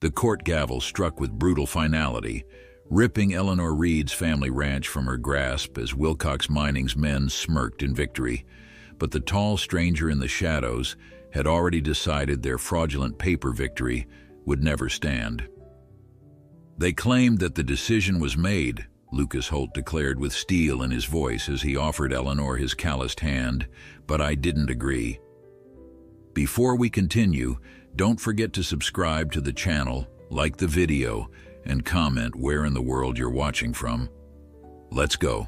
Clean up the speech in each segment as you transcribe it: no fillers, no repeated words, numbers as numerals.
The court gavel struck with brutal finality, ripping Eleanor Reed's family ranch from her grasp as Wilcox Mining's men smirked in victory. But the tall stranger in the shadows had already decided their fraudulent paper victory would never stand. They claimed that the decision was made, Lucas Holt declared with steel in his voice as he offered Eleanor his calloused hand, but I didn't agree. Before we continue, don't forget to subscribe to the channel, like the video, and comment where in the world you're watching from. Let's go.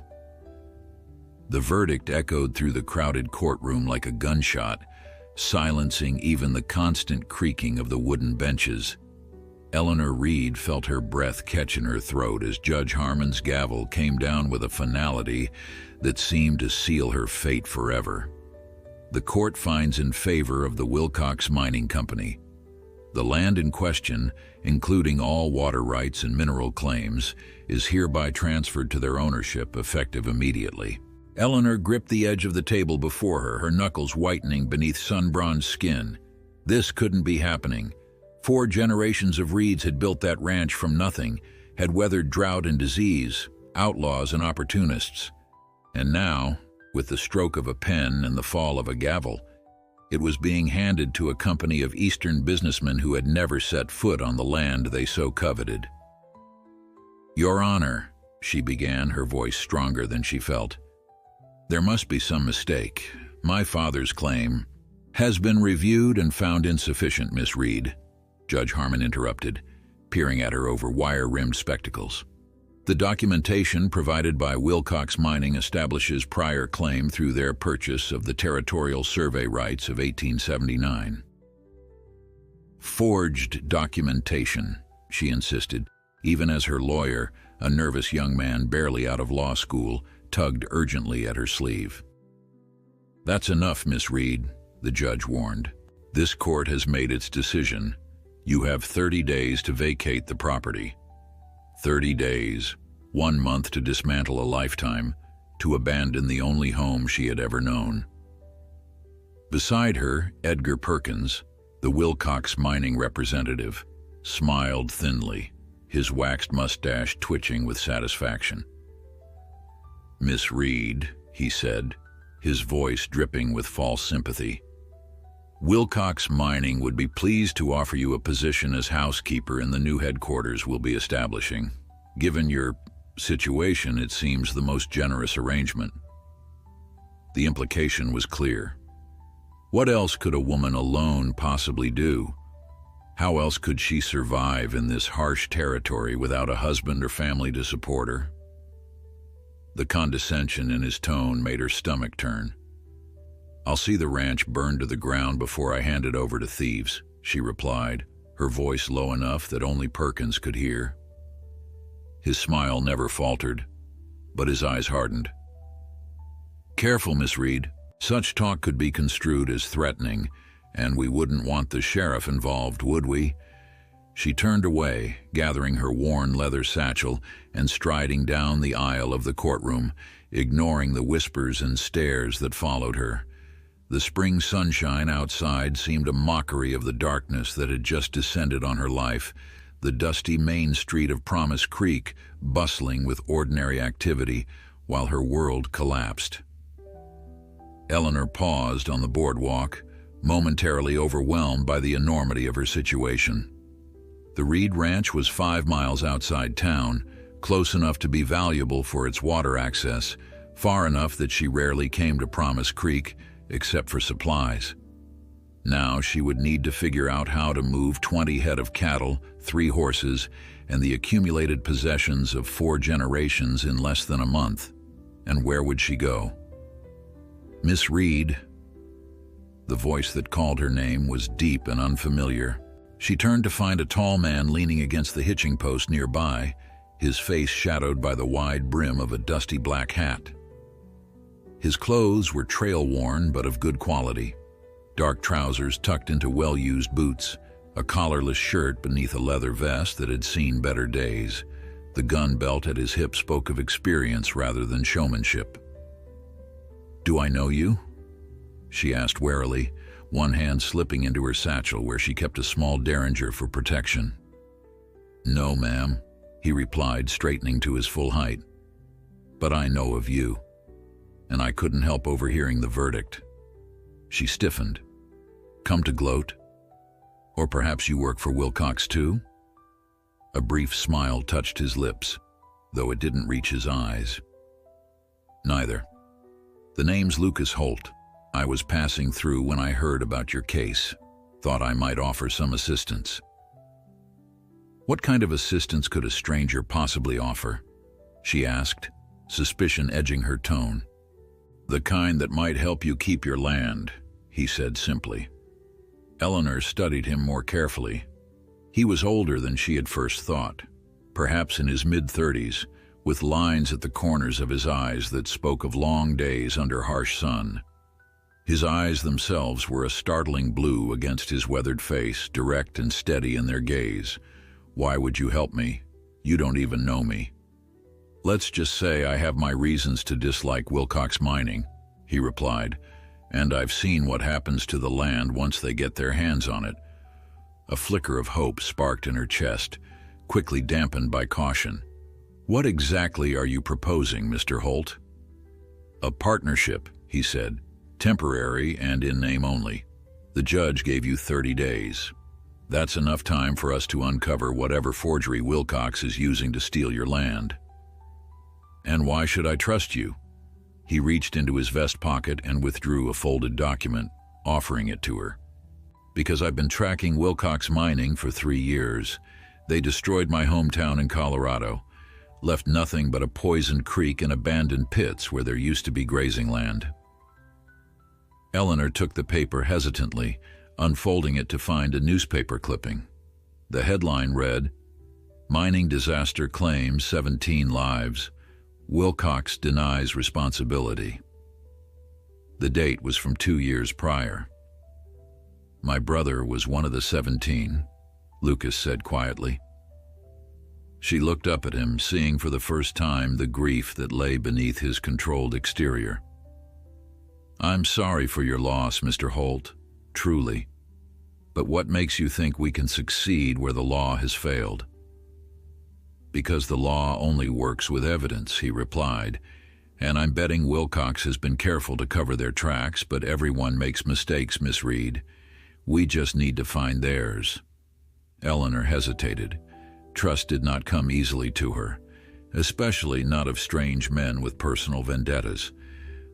The verdict echoed through the crowded courtroom like a gunshot, silencing even the constant creaking of the wooden benches. Eleanor Reed felt her breath catch in her throat as Judge Harmon's gavel came down with a finality that seemed to seal her fate forever. The court finds in favor of the Wilcox Mining Company. The land in question, including all water rights and mineral claims, is hereby transferred to their ownership effective immediately. Eleanor gripped the edge of the table before her, her knuckles whitening beneath sun-bronzed skin. This couldn't be happening. 4 generations of Reeds had built that ranch from nothing, had weathered drought and disease, outlaws and opportunists. And now, with the stroke of a pen and the fall of a gavel, it was being handed to a company of Eastern businessmen who had never set foot on the land they so coveted. "Your Honor," she began, her voice stronger than she felt. "There must be some mistake. My father's claim has been reviewed and found insufficient, Miss Reed," Judge Harmon interrupted, peering at her over wire-rimmed spectacles. "The documentation provided by Wilcox Mining establishes prior claim through their purchase of the territorial survey rights of 1879. "Forged documentation," she insisted, even as her lawyer, a nervous young man barely out of law school, tugged urgently at her sleeve. "That's enough, Miss Reed," the judge warned. "This court has made its decision. You have 30 days to vacate the property. 30 days, 1 month to dismantle a lifetime, to abandon the only home she had ever known." Beside her, Edgar Perkins, the Wilcox Mining representative, smiled thinly, his waxed mustache twitching with satisfaction. "Miss Reed," he said, his voice dripping with false sympathy, "Wilcox Mining would be pleased to offer you a position as housekeeper in the new headquarters we'll be establishing. Given your situation, it seems the most generous arrangement." The implication was clear. What else could a woman alone possibly do? How else could she survive in this harsh territory without a husband or family to support her? The condescension in his tone made her stomach turn. "I'll see the ranch burned to the ground before I hand it over to thieves," she replied, her voice low enough that only Perkins could hear. His smile never faltered, but his eyes hardened. "Careful, Miss Reed. Such talk could be construed as threatening, and we wouldn't want the sheriff involved, would we?" She turned away, gathering her worn leather satchel and striding down the aisle of the courtroom, ignoring the whispers and stares that followed her. The spring sunshine outside seemed a mockery of the darkness that had just descended on her life, the dusty main street of Promise Creek bustling with ordinary activity while her world collapsed. Eleanor paused on the boardwalk, momentarily overwhelmed by the enormity of her situation. The Reed Ranch was 5 miles outside town, close enough to be valuable for its water access, far enough that she rarely came to Promise Creek except for supplies. Now she would need to figure out how to move 20 head of cattle, 3 horses, and the accumulated possessions of 4 generations in less than a month. And where would she go? "Miss Reed." The voice that called her name was deep and unfamiliar. She turned to find a tall man leaning against the hitching post nearby, his face shadowed by the wide brim of a dusty black hat. His clothes were trail-worn but of good quality. Dark trousers tucked into well-used boots, a collarless shirt beneath a leather vest that had seen better days. The gun belt at his hip spoke of experience rather than showmanship. "Do I know you?" she asked warily, one hand slipping into her satchel where she kept a small derringer for protection. "No, ma'am," he replied, straightening to his full height. "But I know of you." And I couldn't help overhearing the verdict. She stiffened. "Come to gloat? Or perhaps you work for Wilcox too?" A brief smile touched his lips, though it didn't reach his eyes. "Neither. The name's Lucas Holt. I was passing through when I heard about your case. Thought I might offer some assistance." "What kind of assistance could a stranger possibly offer?" she asked, suspicion edging her tone. "The kind that might help you keep your land," he said simply. Eleanor studied him more carefully. He was older than she had first thought, perhaps in his mid-30s, with lines at the corners of his eyes that spoke of long days under harsh sun. His eyes themselves were a startling blue against his weathered face, direct and steady in their gaze. "Why would you help me? You don't even know me." "Let's just say I have my reasons to dislike Wilcox Mining," he replied, "and I've seen what happens to the land once they get their hands on it." A flicker of hope sparked in her chest, quickly dampened by caution. "What exactly are you proposing, Mr. Holt?" "A partnership," he said, "temporary and in name only. The judge gave you 30 days. That's enough time for us to uncover whatever forgery Wilcox is using to steal your land." "And why should I trust you?" He reached into his vest pocket and withdrew a folded document, offering it to her. "Because I've been tracking Wilcox Mining for 3 years. They destroyed my hometown in Colorado, left nothing but a poisoned creek and abandoned pits where there used to be grazing land." Eleanor took the paper hesitantly, unfolding it to find a newspaper clipping. The headline read, "Mining disaster claims 17 lives. Wilcox denies responsibility." The date was from 2 years prior. "My brother was one of the 17, Lucas said quietly. She looked up at him, seeing for the first time the grief that lay beneath his controlled exterior. "I'm sorry for your loss, Mr. Holt, truly. But what makes you think we can succeed where the law has failed?" "Because the law only works with evidence," he replied, "and I'm betting Wilcox has been careful to cover their tracks, but everyone makes mistakes, Miss Reed. We just need to find theirs." Eleanor hesitated. Trust did not come easily to her, especially not of strange men with personal vendettas.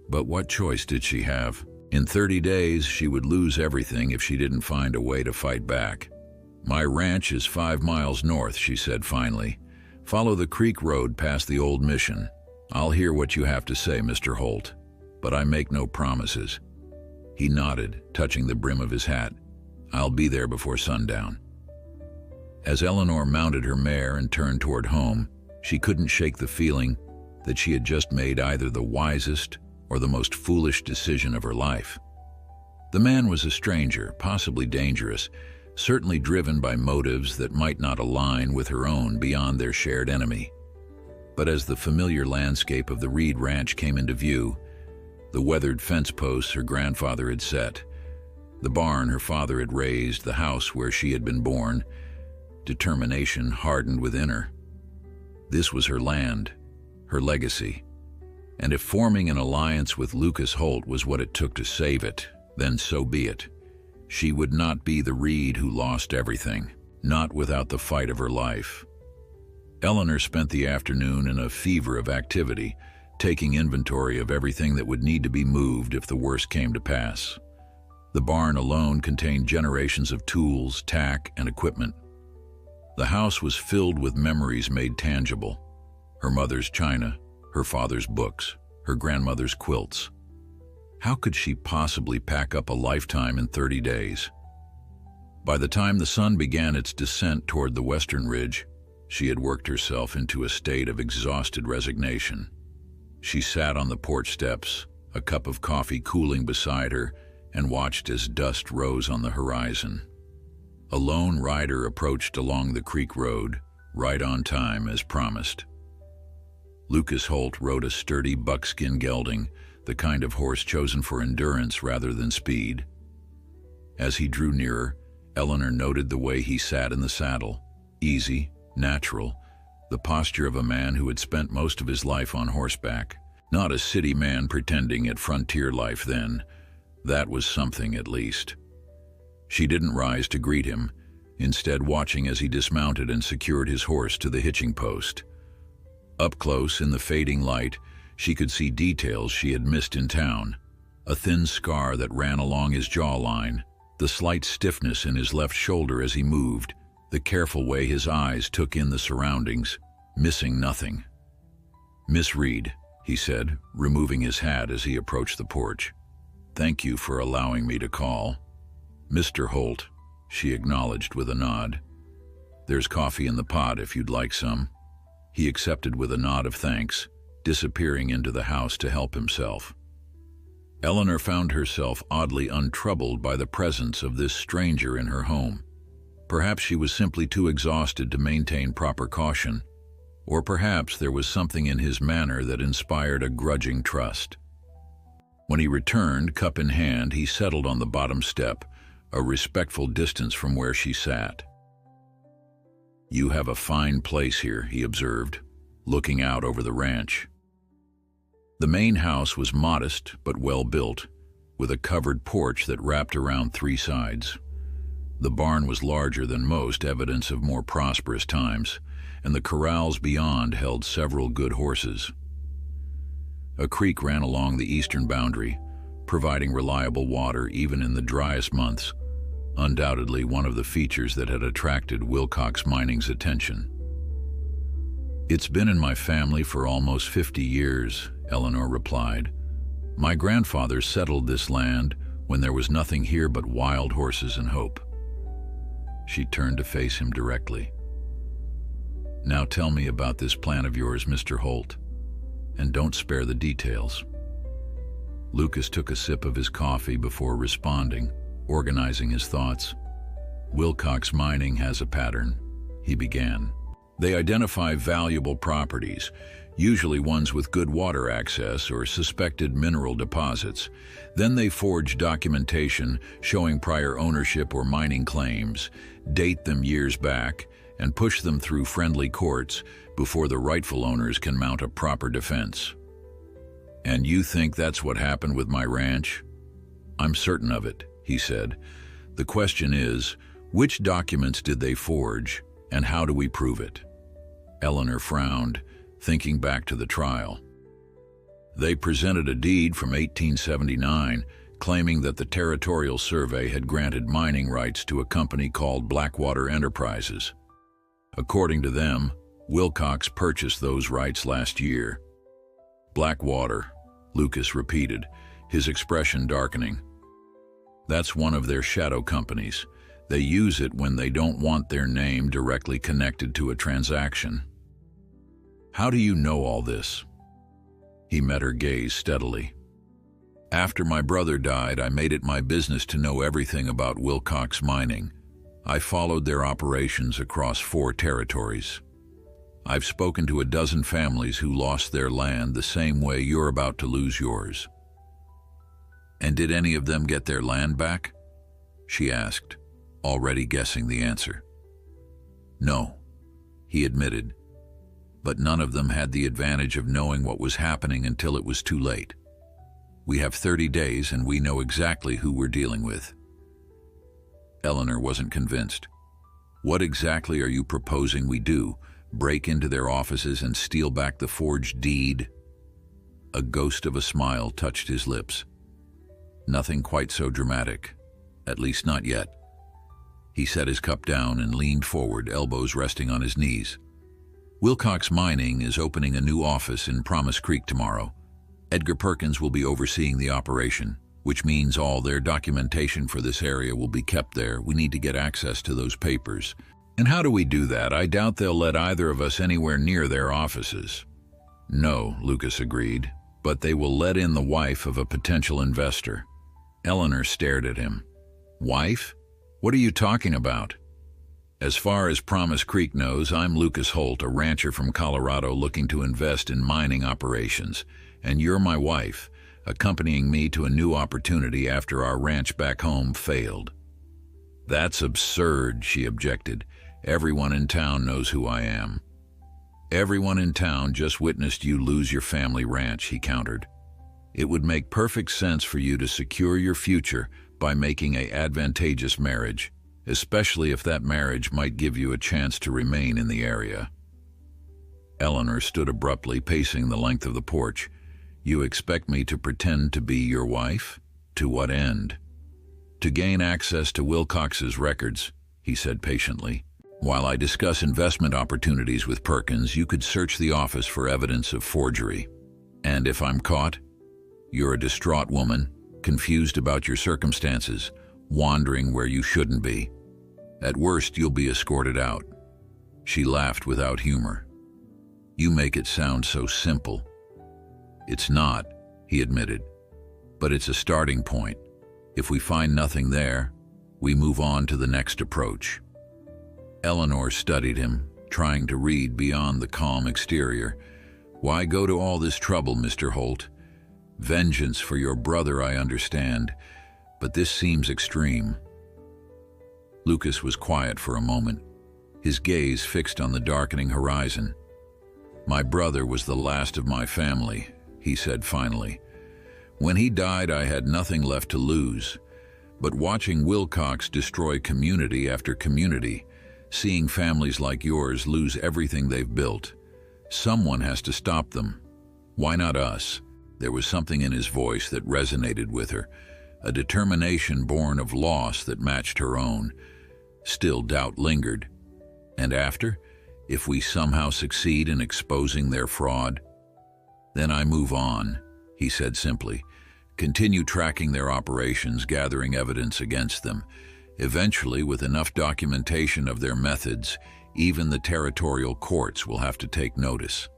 But what choice did she have? In 30 days, she would lose everything if she didn't find a way to fight back. "My ranch is 5 miles north," she said finally. "Follow the creek road past the old mission. I'll hear what you have to say, Mr. Holt, but I make no promises." He nodded, touching the brim of his hat. "I'll be there before sundown." As Eleanor mounted her mare and turned toward home, she couldn't shake the feeling that she had just made either the wisest or the most foolish decision of her life. The man was a stranger, possibly dangerous, certainly driven by motives that might not align with her own beyond their shared enemy. But as the familiar landscape of the Reed Ranch came into view, the weathered fence posts her grandfather had set, the barn her father had raised, the house where she had been born, determination hardened within her. This was her land, her legacy. And if forming an alliance with Lucas Holt was what it took to save it, then so be it. She would not be the Reed who lost everything, not without the fight of her life. Eleanor spent the afternoon in a fever of activity, taking inventory of everything that would need to be moved if the worst came to pass. The barn alone contained generations of tools, tack, and equipment. The house was filled with memories made tangible. Her mother's china, her father's books, her grandmother's quilts. How could she possibly pack up a lifetime in 30 days? By the time the sun began its descent toward the western ridge, she had worked herself into a state of exhausted resignation. She sat on the porch steps, a cup of coffee cooling beside her, and watched as dust rose on the horizon. A lone rider approached along the creek road, right on time as promised. Lucas Holt rode a sturdy buckskin gelding, the kind of horse chosen for endurance rather than speed. As he drew nearer, Eleanor noted the way he sat in the saddle, easy, natural, the posture of a man who had spent most of his life on horseback. Not a city man pretending at frontier life then. That was something, at least. She didn't rise to greet him, instead watching as he dismounted and secured his horse to the hitching post. Up close, in the fading light, she could see details she had missed in town. A thin scar that ran along his jawline, the slight stiffness in his left shoulder as he moved, the careful way his eyes took in the surroundings, missing nothing. "Miss Reed," he said, removing his hat as he approached the porch. "Thank you for allowing me to call." "Mr. Holt," she acknowledged with a nod. "There's coffee in the pot if you'd like some." He accepted with a nod of thanks, disappearing into the house to help himself. Eleanor found herself oddly untroubled by the presence of this stranger in her home. Perhaps she was simply too exhausted to maintain proper caution, or perhaps there was something in his manner that inspired a grudging trust. When he returned, cup in hand, he settled on the bottom step, a respectful distance from where she sat. "You have a fine place here," he observed, looking out over the ranch. The main house was modest but well built, with a covered porch that wrapped around three sides. The barn was larger than most, evidence of more prosperous times, and the corrals beyond held several good horses. A creek ran along the eastern boundary, providing reliable water even in the driest months, undoubtedly one of the features that had attracted Wilcox Mining's attention. "It's been in my family for almost 50 years, Eleanor replied. "My grandfather settled this land when there was nothing here but wild horses and hope." She turned to face him directly. "Now tell me about this plan of yours, Mr. Holt, and don't spare the details." Lucas took a sip of his coffee before responding, organizing his thoughts. "Wilcox Mining has a pattern," he began. "They identify valuable properties, usually ones with good water access or suspected mineral deposits. Then they forge documentation showing prior ownership or mining claims, date them years back, and push them through friendly courts before the rightful owners can mount a proper defense." "And you think that's what happened with my ranch?" "I'm certain of it," he said. "The question is, which documents did they forge, and how do we prove it?" Eleanor frowned, thinking back to the trial. "They presented a deed from 1879 claiming that the Territorial Survey had granted mining rights to a company called Blackwater Enterprises. According to them, Wilcox purchased those rights last year." "Blackwater," Lucas repeated, his expression darkening. "That's one of their shadow companies. They use it when they don't want their name directly connected to a transaction." "How do you know all this?" He met her gaze steadily. "After my brother died, I made it my business to know everything about Wilcox Mining. I followed their operations across 4 territories. I've spoken to a dozen families who lost their land the same way you're about to lose yours." "And did any of them get their land back?" she asked, already guessing the answer. "No," he admitted, "but none of them had the advantage of knowing what was happening until it was too late. We have 30 days and we know exactly who we're dealing with." Eleanor wasn't convinced. "What exactly are you proposing we do? Break into their offices and steal back the forged deed?" A ghost of a smile touched his lips. "Nothing quite so dramatic, at least not yet." He set his cup down and leaned forward, elbows resting on his knees. "Wilcox Mining is opening a new office in Promise Creek tomorrow. Edgar Perkins will be overseeing the operation, which means all their documentation for this area will be kept there. We need to get access to those papers. And how do we do that? I doubt they'll let either of us anywhere near their offices." "No," Lucas agreed, "but they will let in the wife of a potential investor." Eleanor stared at him. "Wife? What are you talking about?" "As far as Promise Creek knows, I'm Lucas Holt, a rancher from Colorado looking to invest in mining operations, and you're my wife, accompanying me to a new opportunity after our ranch back home failed." "That's absurd," she objected. Everyone in town knows who I am. Everyone in town just witnessed you lose your family ranch, he countered. It would make perfect sense for you to secure your future by making an advantageous marriage, especially if that marriage might give you a chance to remain in the area. Eleanor stood abruptly, pacing the length of the porch. You expect me to pretend to be your wife? To what end? To gain access to Wilcox's records, he said patiently. While I discuss investment opportunities with Perkins, you could search the office for evidence of forgery. And if I'm caught, you're a distraught woman, confused about your circumstances, wandering where you shouldn't be. At worst, you'll be escorted out. She laughed without humor. You make it sound so simple. It's not, he admitted, but it's a starting point. If we find nothing there, we move on to the next approach. Eleanor studied him, trying to read beyond the calm exterior. Why go to all this trouble, Mr. Holt? Vengeance for your brother, I understand, but this seems extreme. Lucas was quiet for a moment, his gaze fixed on the darkening horizon. My brother was the last of my family, he said finally. When he died, I had nothing left to lose. But watching Wilcox destroy community after community, seeing families like yours lose everything they've built, someone has to stop them. Why not us? There was something in his voice that resonated with her, a determination born of loss that matched her own. Still, doubt lingered. And after, if we somehow succeed in exposing their fraud, then I move on, he said simply. Continue tracking their operations, gathering evidence against them. Eventually, with enough documentation of their methods, even the territorial courts will have to take notice.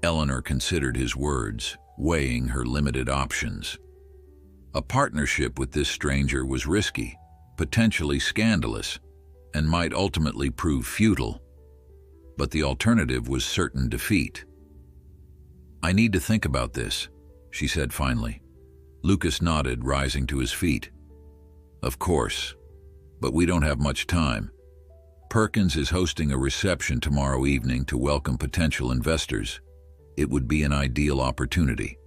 Eleanor considered his words, weighing her limited options. A partnership with this stranger was risky, potentially scandalous, and might ultimately prove futile. But the alternative was certain defeat. I need to think about this, she said finally. Lucas nodded, rising to his feet. Of course, but we don't have much time. Perkins is hosting a reception tomorrow evening to welcome potential investors. It would be an ideal opportunity.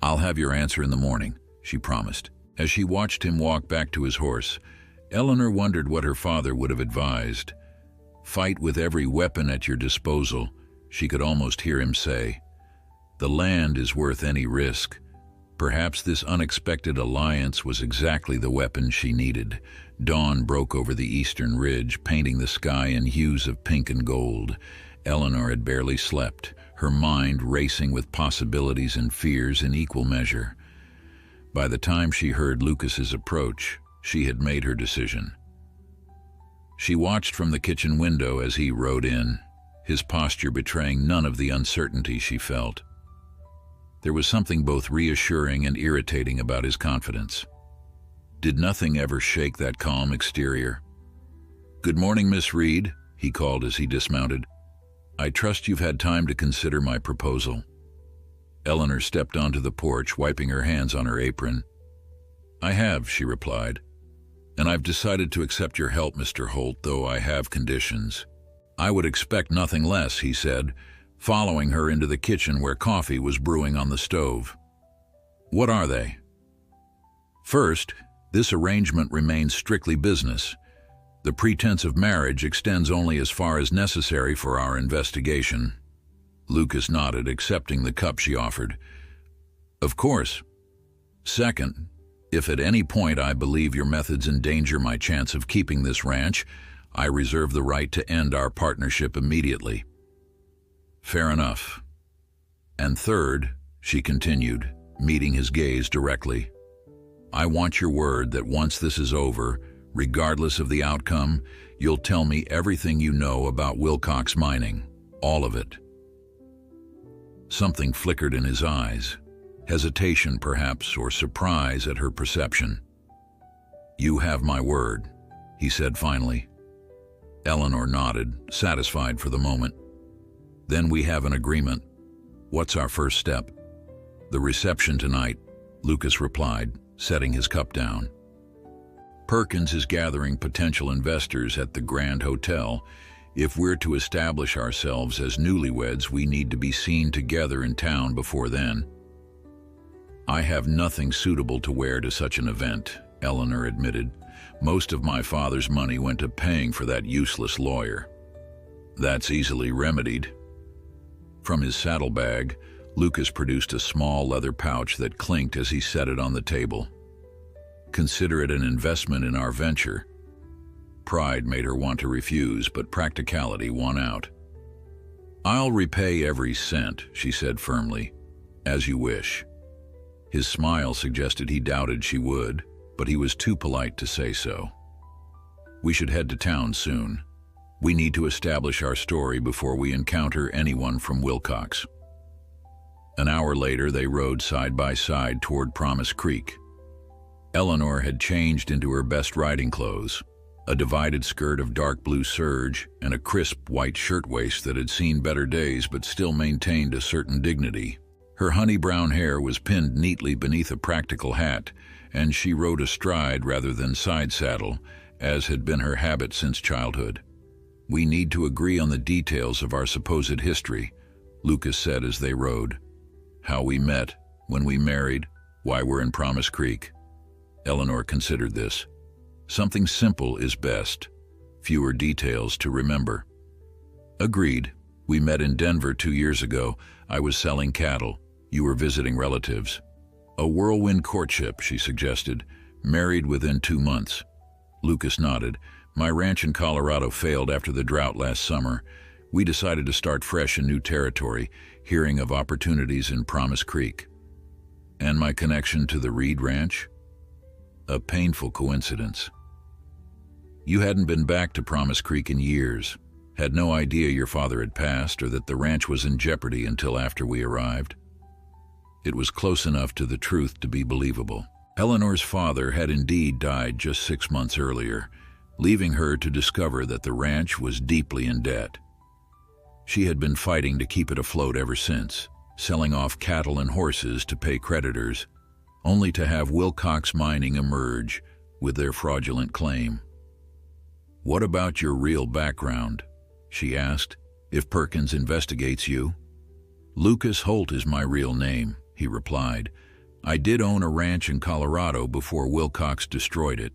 I'll have your answer in the morning, she promised. As she watched him walk back to his horse, Eleanor wondered what her father would have advised. Fight with every weapon at your disposal, she could almost hear him say. The land is worth any risk. Perhaps this unexpected alliance was exactly the weapon she needed. Dawn broke over the eastern ridge, painting the sky in hues of pink and gold. Eleanor had barely slept, her mind racing with possibilities and fears in equal measure. By the time she heard Lucas's approach, she had made her decision. She watched from the kitchen window as he rode in, his posture betraying none of the uncertainty she felt. There was something both reassuring and irritating about his confidence. Did nothing ever shake that calm exterior? Good morning, Miss Reed, he called as he dismounted. I trust you've had time to consider my proposal. Eleanor stepped onto the porch, wiping her hands on her apron. I have, she replied, and I've decided to accept your help, Mr. Holt, though I have conditions. I would expect nothing less, he said, following her into the kitchen where coffee was brewing on the stove. What are they? First, this arrangement remains strictly business. The pretense of marriage extends only as far as necessary for our investigation. Lucas nodded, accepting the cup she offered. Of course. Second, if at any point I believe your methods endanger my chance of keeping this ranch, I reserve the right to end our partnership immediately. Fair enough. And third, she continued, meeting his gaze directly, I want your word that once this is over, regardless of the outcome, you'll tell me everything you know about Wilcox Mining, all of it. Something flickered in his eyes, hesitation perhaps, or surprise at her perception. You have my word, he said finally. Eleanor nodded, satisfied for the moment. Then we have an agreement. What's our first step? The reception tonight, Lucas replied, setting his cup down. Perkins is gathering potential investors at the Grand Hotel. If we're to establish ourselves as newlyweds, we need to be seen together in town before then. I have nothing suitable to wear to such an event, Eleanor admitted. Most of my father's money went to paying for that useless lawyer. That's easily remedied. From his saddlebag, Lucas produced a small leather pouch that clinked as he set it on the table. Consider it an investment in our venture. Pride made her want to refuse, but practicality won out. I'll repay every cent, she said firmly. As you wish. His smile suggested he doubted she would, but he was too polite to say so. We should head to town soon. We need to establish our story before we encounter anyone from Wilcox. An hour later, they rode side by side toward Promise Creek. Eleanor had changed into her best riding clothes, a divided skirt of dark blue serge and a crisp white shirtwaist that had seen better days but still maintained a certain dignity. Her honey brown hair was pinned neatly beneath a practical hat, and she rode astride rather than side saddle, as had been her habit since childhood. We need to agree on the details of our supposed history, Lucas said as they rode. How we met, when we married, why we're in Promise Creek. Eleanor considered this. Something simple is best. Fewer details to remember. Agreed. We met in Denver 2 years ago. I was selling cattle. You were visiting relatives. A whirlwind courtship, she suggested. Married within 2 months. Lucas nodded. My ranch in Colorado failed after the drought last summer. We decided to start fresh in new territory, hearing of opportunities in Promise Creek. And my connection to the Reed Ranch? A painful coincidence. You hadn't been back to Promise Creek in years. Had no idea your father had passed or that the ranch was in jeopardy until after we arrived. It was close enough to the truth to be believable. Eleanor's father had indeed died just 6 months earlier, leaving her to discover that the ranch was deeply in debt. She had been fighting to keep it afloat ever since, selling off cattle and horses to pay creditors, only to have Wilcox Mining emerge with their fraudulent claim. What about your real background? She asked. If Perkins investigates you? Lucas Holt is my real name, he replied. I did own a ranch in Colorado before Wilcox destroyed it.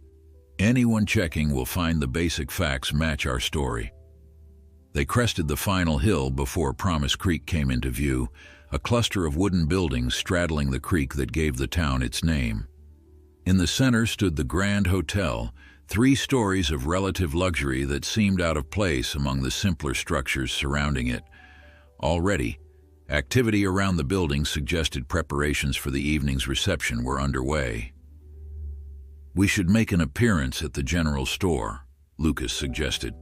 Anyone checking will find the basic facts match our story. They crested the final hill before Promise Creek came into view, a cluster of wooden buildings straddling the creek that gave the town its name. In the center stood the Grand Hotel, 3 stories of relative luxury that seemed out of place among the simpler structures surrounding it. Already, activity around the building suggested preparations for the evening's reception were underway. We should make an appearance at the general store, Lucas suggested.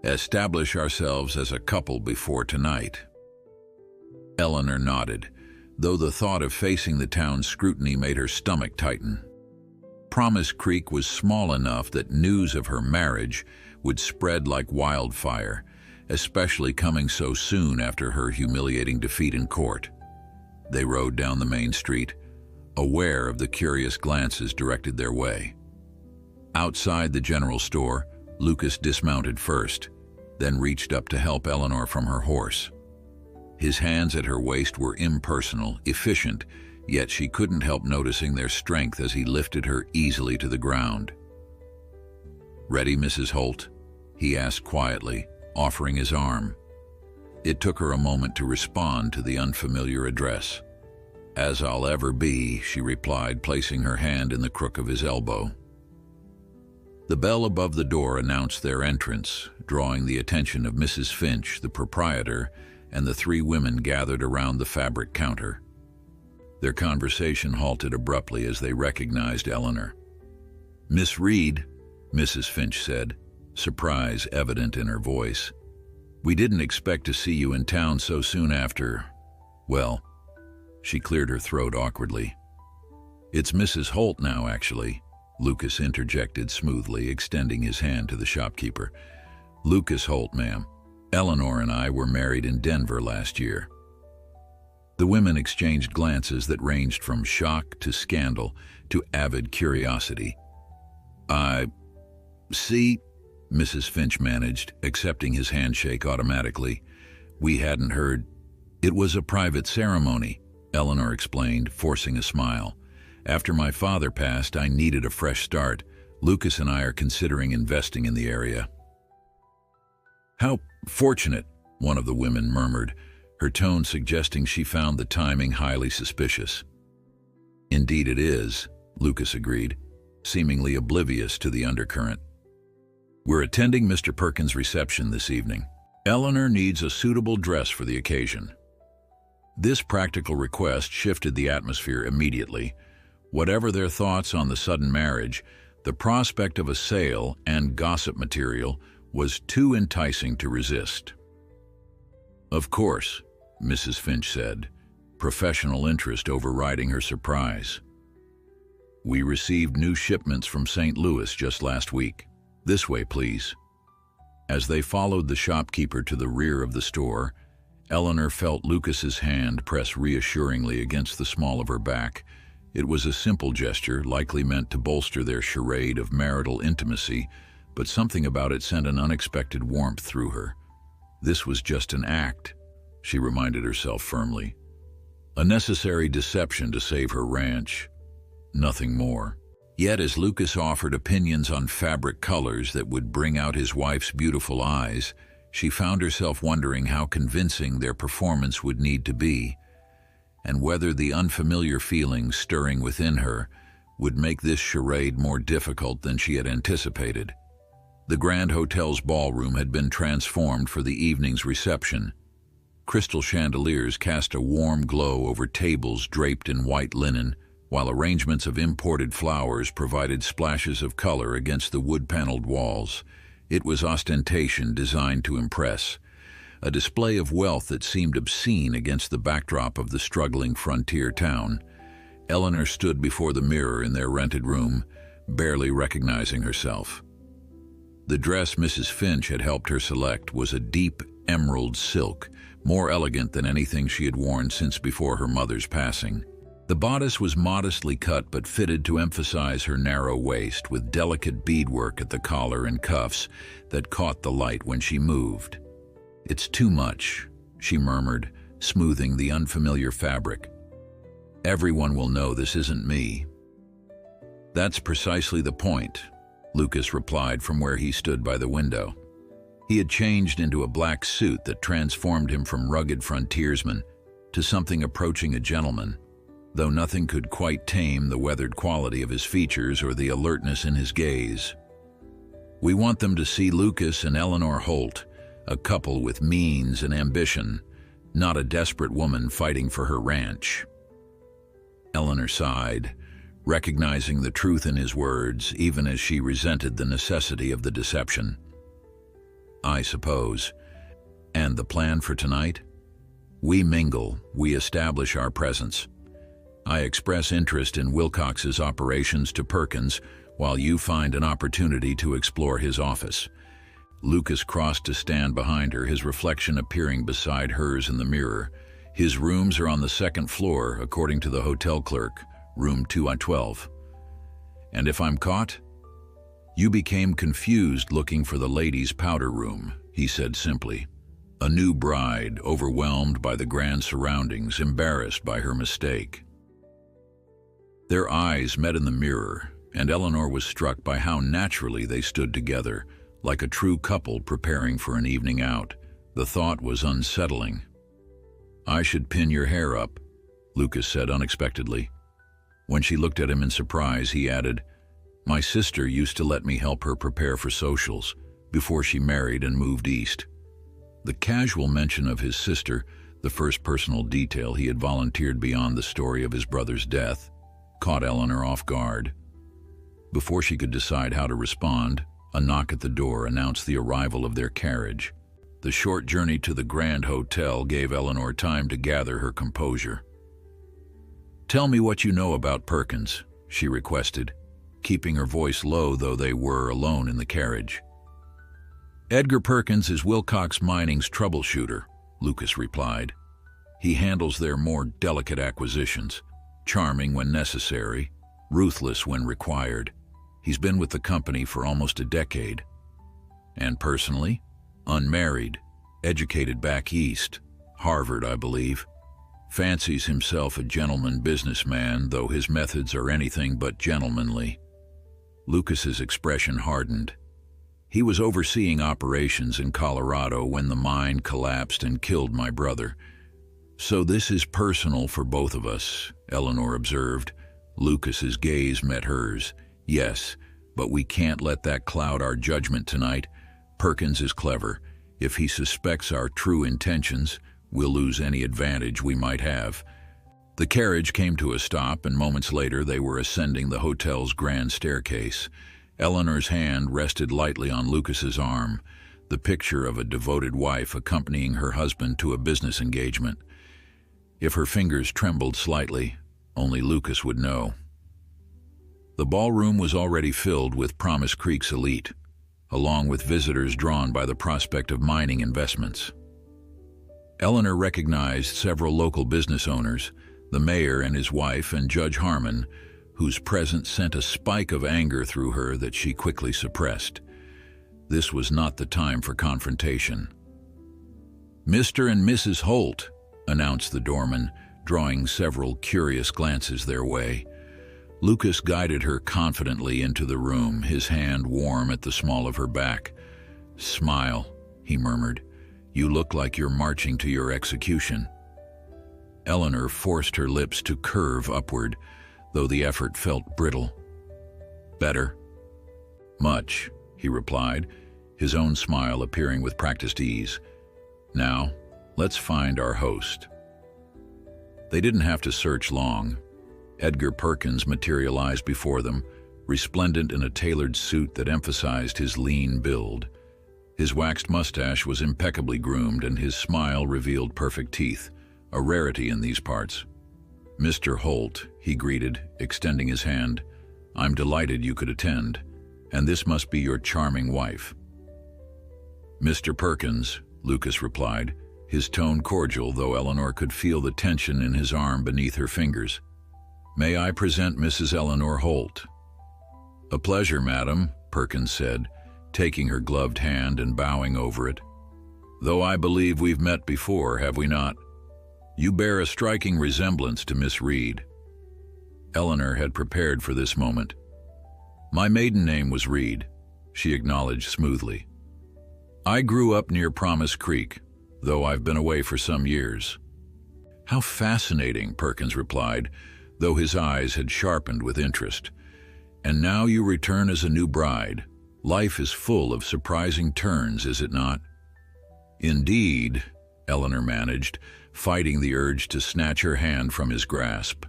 Establish ourselves as a couple before tonight. Eleanor nodded, though the thought of facing the town's scrutiny made her stomach tighten. Promise Creek was small enough that news of her marriage would spread like wildfire, especially coming so soon after her humiliating defeat in court. They rode down the main street, aware of the curious glances directed their way. Outside the general store, Lucas dismounted first, then reached up to help Eleanor from her horse. His hands at her waist were impersonal, efficient, yet she couldn't help noticing their strength as he lifted her easily to the ground. "Ready, Mrs. Holt?" he asked quietly, offering his arm. It took her a moment to respond to the unfamiliar address. "As I'll ever be," she replied, placing her hand in the crook of his elbow. The bell above the door announced their entrance, drawing the attention of Mrs. Finch, the proprietor, and the 3 women gathered around the fabric counter. Their conversation halted abruptly as they recognized Eleanor. "Miss Reed," Mrs. Finch said, surprise evident in her voice. "We didn't expect to see you in town so soon after, well," she cleared her throat awkwardly. "It's Mrs. Holt now, actually," Lucas interjected smoothly, extending his hand to the shopkeeper. "Lucas Holt, ma'am. Eleanor and I were married in Denver last year." The women exchanged glances that ranged from shock to scandal to avid curiosity. "I see," Mrs. Finch managed, accepting his handshake automatically. "We hadn't heard." "It was a private ceremony," Eleanor explained, forcing a smile. "After my father passed, I needed a fresh start. Lucas and I are considering investing in the area." "How fortunate," one of the women murmured, her tone suggesting she found the timing highly suspicious. "Indeed it is," Lucas agreed, seemingly oblivious to the undercurrent. "We're attending Mr. Perkins' reception this evening. Eleanor needs a suitable dress for the occasion." This practical request shifted the atmosphere immediately. Whatever their thoughts on the sudden marriage, the prospect of a sale and gossip material was too enticing to resist. "Of course," Mrs. Finch said, professional interest overriding her surprise. "We received new shipments from St. Louis just last week. This way, please." As they followed the shopkeeper to the rear of the store, Eleanor felt Lucas's hand press reassuringly against the small of her back. It was a simple gesture, likely meant to bolster their charade of marital intimacy, but something about it sent an unexpected warmth through her. This was just an act, she reminded herself firmly. A necessary deception to save her ranch. Nothing more. Yet as Lucas offered opinions on fabric colors that would bring out his wife's beautiful eyes, she found herself wondering how convincing their performance would need to be, and whether the unfamiliar feelings stirring within her would make this charade more difficult than she had anticipated. The Grand Hotel's ballroom had been transformed for the evening's reception. Crystal chandeliers cast a warm glow over tables draped in white linen, while arrangements of imported flowers provided splashes of color against the wood-paneled walls. It was ostentation designed to impress, a display of wealth that seemed obscene against the backdrop of the struggling frontier town. Eleanor stood before the mirror in their rented room, barely recognizing herself. The dress Mrs. Finch had helped her select was a deep emerald silk, more elegant than anything she had worn since before her mother's passing. The bodice was modestly cut but fitted to emphasize her narrow waist, with delicate beadwork at the collar and cuffs that caught the light when she moved. "It's too much," she murmured, smoothing the unfamiliar fabric. "Everyone will know this isn't me." "That's precisely the point," Lucas replied from where he stood by the window. He had changed into a black suit that transformed him from rugged frontiersman to something approaching a gentleman, though nothing could quite tame the weathered quality of his features or the alertness in his gaze. "We want them to see Lucas and Eleanor Holt, a couple with means and ambition, not a desperate woman fighting for her ranch." Eleanor sighed, recognizing the truth in his words, even as she resented the necessity of the deception. "I suppose. And the plan for tonight? We mingle, we establish our presence. I express interest in Wilcox's operations to Perkins, while you find an opportunity to explore his office." Lucas crossed to stand behind her, his reflection appearing beside hers in the mirror. "His rooms are on the second floor, according to the hotel clerk, room 212. And if I'm caught?" "You became confused looking for the ladies' powder room," he said simply. A new bride, overwhelmed by the grand surroundings, embarrassed by her mistake. Their eyes met in the mirror, and Eleanor was struck by how naturally they stood together, like a true couple preparing for an evening out. The thought was unsettling. "I should pin your hair up," Lucas said unexpectedly. When she looked at him in surprise, he added, "My sister used to let me help her prepare for socials before she married and moved east." The casual mention of his sister, the first personal detail he had volunteered beyond the story of his brother's death, caught Eleanor off guard. Before she could decide how to respond, a knock at the door announced the arrival of their carriage. The short journey to the Grand Hotel gave Eleanor time to gather her composure. "Tell me what you know about Perkins," she requested, keeping her voice low though they were alone in the carriage. "Edgar Perkins is Wilcox Mining's troubleshooter," Lucas replied. "He handles their more delicate acquisitions, charming when necessary, ruthless when required. He's been with the company for almost a decade. And personally, unmarried, educated back east, Harvard, I believe. Fancies himself a gentleman businessman, though his methods are anything but gentlemanly. Lucas's expression hardened. He was overseeing operations in Colorado when the mine collapsed and killed my brother. So this is personal for both of us, Eleanor observed. Lucas's gaze met hers. Yes, but we can't let that cloud our judgment tonight. Perkins is clever. If he suspects our true intentions, we'll lose any advantage we might have. The carriage came to a stop, and moments later they were ascending the hotel's grand staircase. Eleanor's hand rested lightly on Lucas's arm, the picture of a devoted wife accompanying her husband to a business engagement. If her fingers trembled slightly, only Lucas would know. The ballroom was already filled with Promise Creek's elite, along with visitors drawn by the prospect of mining investments. Eleanor recognized several local business owners, the mayor and his wife, and Judge Harmon, whose presence sent a spike of anger through her that she quickly suppressed. This was not the time for confrontation. "Mr. and Mrs. Holt," announced the doorman, drawing several curious glances their way. Lucas guided her confidently into the room, his hand warm at the small of her back. "Smile," he murmured. "You look like you're marching to your execution." Eleanor forced her lips to curve upward, though the effort felt brittle. "Better?" "Much," he replied, his own smile appearing with practiced ease. "Now, let's find our host." They didn't have to search long. Edgar Perkins materialized before them, resplendent in a tailored suit that emphasized his lean build. His waxed mustache was impeccably groomed, and his smile revealed perfect teeth, a rarity in these parts. "Mr. Holt," he greeted, extending his hand. "I'm delighted you could attend, and this must be your charming wife." "Mr. Perkins," Lucas replied, his tone cordial, though Eleanor could feel the tension in his arm beneath her fingers. "May I present Mrs. Eleanor Holt?" "A pleasure, madam," Perkins said, taking her gloved hand and bowing over it. "Though I believe we've met before, have we not? You bear a striking resemblance to Miss Reed." Eleanor had prepared for this moment. "My maiden name was Reed," she acknowledged smoothly. "I grew up near Promise Creek, though I've been away for some years." "How fascinating," Perkins replied, though his eyes had sharpened with interest. "And now you return as a new bride. Life is full of surprising turns, is it not?" "Indeed," Eleanor managed, fighting the urge to snatch her hand from his grasp.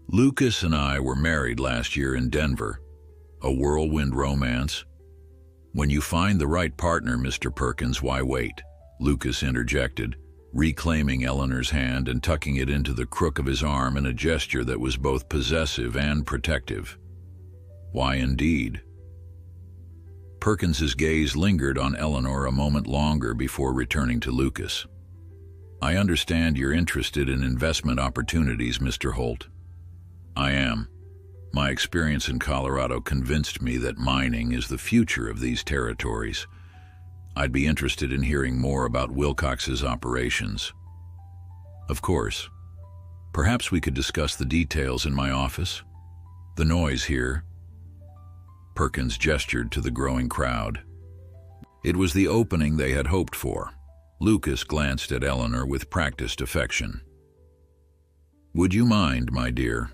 "Lucas and I were married last year in Denver. A whirlwind romance." "When you find the right partner, Mr. Perkins, why wait?" Lucas interjected, reclaiming Eleanor's hand and tucking it into the crook of his arm in a gesture that was both possessive and protective. "Why indeed?" Perkins's gaze lingered on Eleanor a moment longer before returning to Lucas. "I understand you're interested in investment opportunities, Mr. Holt." "I am. My experience in Colorado convinced me that mining is the future of these territories. I'd be interested in hearing more about Wilcox's operations." "Of course. Perhaps we could discuss the details in my office. The noise here." Perkins gestured to the growing crowd. It was the opening they had hoped for. Lucas glanced at Eleanor with practiced affection. "Would you mind, my dear?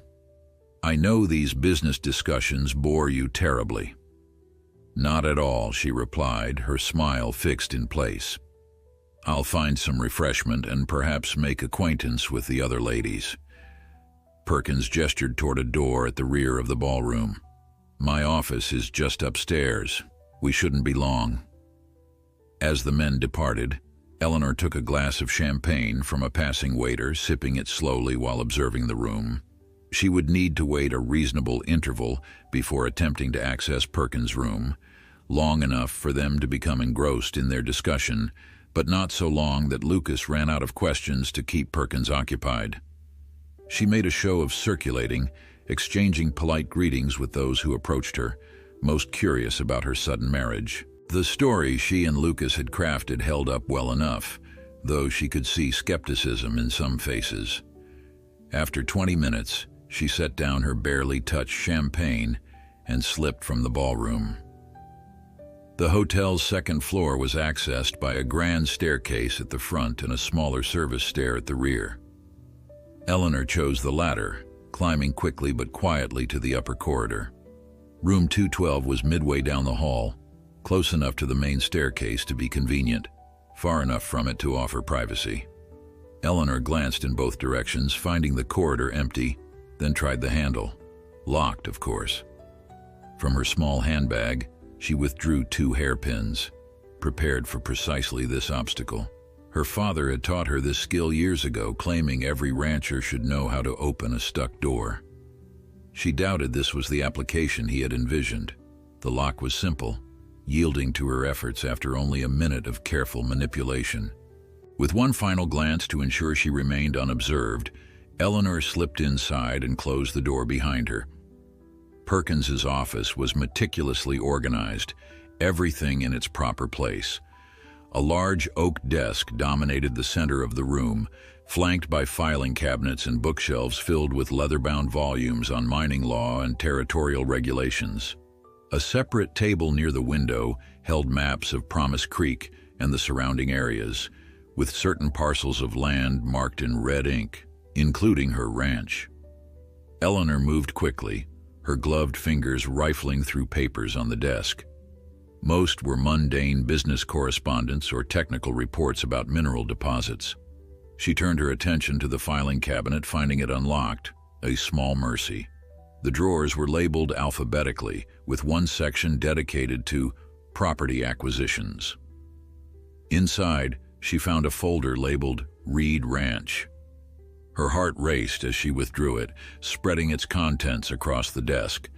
I know these business discussions bore you terribly." "Not at all," she replied, her smile fixed in place. "I'll find some refreshment and perhaps make acquaintance with the other ladies." Perkins gestured toward a door at the rear of the ballroom. "My office is just upstairs. We shouldn't be long." As the men departed, Eleanor took a glass of champagne from a passing waiter, sipping it slowly while observing the room. She would need to wait a reasonable interval before attempting to access Perkins' room, long enough for them to become engrossed in their discussion, but not so long that Lucas ran out of questions to keep Perkins occupied. She made a show of circulating, exchanging polite greetings with those who approached her, most curious about her sudden marriage. The story she and Lucas had crafted held up well enough, though she could see skepticism in some faces. After 20 minutes, she set down her barely touched champagne and slipped from the ballroom. The hotel's second floor was accessed by a grand staircase at the front and a smaller service stair at the rear. Eleanor chose the latter, climbing quickly but quietly to the upper corridor. Room 212 was midway down the hall, close enough to the main staircase to be convenient, far enough from it to offer privacy. Eleanor glanced in both directions, finding the corridor empty, then tried the handle. Locked, of course. From her small handbag, she withdrew 2 hairpins, prepared for precisely this obstacle. Her father had taught her this skill years ago, claiming every rancher should know how to open a stuck door. She doubted this was the application he had envisioned. The lock was simple, yielding to her efforts after only a minute of careful manipulation. With one final glance to ensure she remained unobserved, Eleanor slipped inside and closed the door behind her. Perkins's office was meticulously organized, everything in its proper place. A large oak desk dominated the center of the room, flanked by filing cabinets and bookshelves filled with leather-bound volumes on mining law and territorial regulations. A separate table near the window held maps of Promise Creek and the surrounding areas, with certain parcels of land marked in red ink, including her ranch. Eleanor moved quickly, her gloved fingers rifling through papers on the desk. Most were mundane business correspondence or technical reports about mineral deposits. She turned her attention to the filing cabinet, finding it unlocked, a small mercy. The drawers were labeled alphabetically, with one section dedicated to property acquisitions. Inside, she found a folder labeled Reed Ranch. Her heart raced as she withdrew it, spreading its contents across the desk.